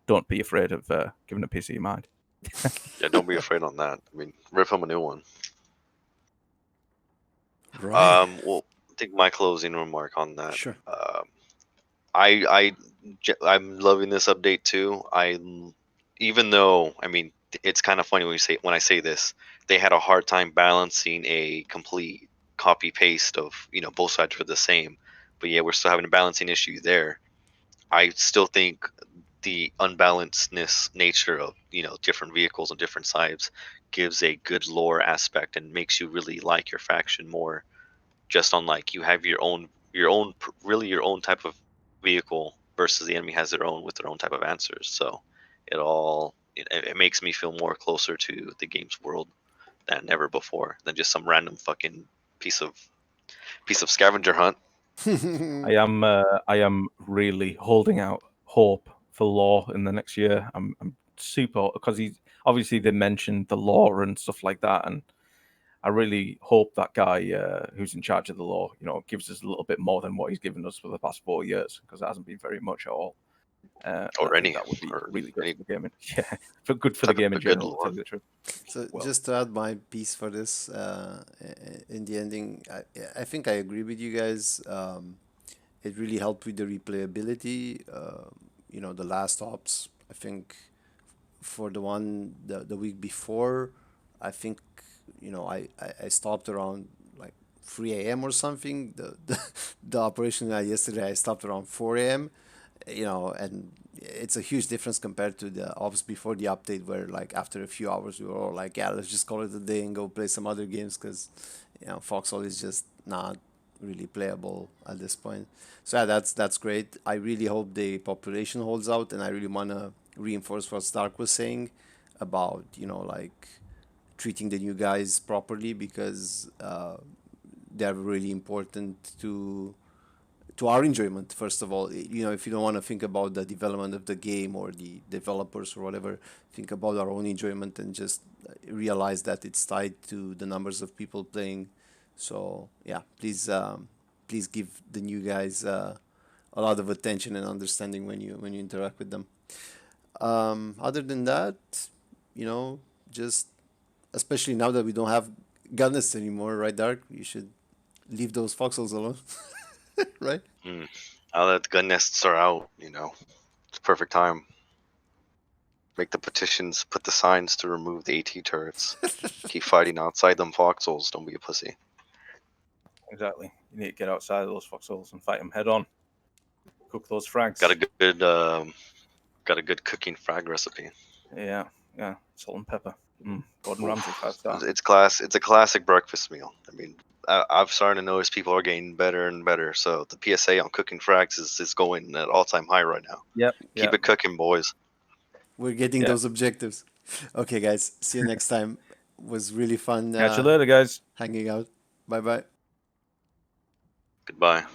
don't be afraid of giving a piece of your mind. Yeah, don't be afraid on that. Rip him a new one. Right. Well, I think my closing remark on that. Sure. I'm loving this update too. Even though it's kind of funny when I say this, they had a hard time balancing a complete copy paste of both sides were the same, but yeah, we're still having a balancing issue there. I still think the unbalancedness nature of different vehicles on different sides gives a good lore aspect and makes you really like your faction more, just on like you have really your own type of vehicle versus the enemy has their own with their own type of answers. So it all it makes me feel more closer to the game's world than ever before, than just some random fucking piece of scavenger hunt. I am really holding out hope for Law in the next year. I'm super, because he obviously they mentioned the law and stuff like that, and I really hope that guy who's in charge of the law, gives us a little bit more than what he's given us for the past 4 years, because it hasn't been very much at all. I Already, think that would be or really good any for the game. Yeah, good for the type of game in a good general. To tell lore. you the truth. So Well. just to add my piece for this, in the ending, I think I agree with you guys. It really helped with the replayability. The last ops, I think for the one the week before, I think I stopped around like 3 a.m. or something. The operation yesterday I stopped around 4 a.m. And it's a huge difference compared to the ops before the update, where like after a few hours we were all like, yeah, let's just call it a day and go play some other games, because Foxhole is just not really playable at this point. So yeah, that's great. I really hope the population holds out, and I really want to reinforce what Stark was saying about like treating the new guys properly, because they're really important to our enjoyment. First of all, if you don't want to think about the development of the game or the developers or whatever, think about our own enjoyment and just realize that it's tied to the numbers of people playing. So yeah, please give the new guys a lot of attention and understanding when you interact with them. Other than that, just especially now that we don't have gunners anymore, right, Dark? You should leave those foxholes alone, right? Now that the gun nests are out, it's perfect time. Make the petitions, put the signs to remove the AT turrets. Keep fighting outside them foxholes. Don't be a pussy. Exactly. You need to get outside of those foxholes and fight them head on. Cook those frags. Got a good cooking frag recipe. Yeah. Salt and pepper. Gordon Oof. Ramsay 5-star. It's a classic breakfast meal. I mean, I've started to notice people are getting better and better. So the PSA on cooking frags is going at all-time high right now. Yep. Keep it cooking, boys. We're getting Yeah. those objectives. Okay, guys. See you next time. Was really fun Catch you later, guys. hanging out. Bye bye. Goodbye.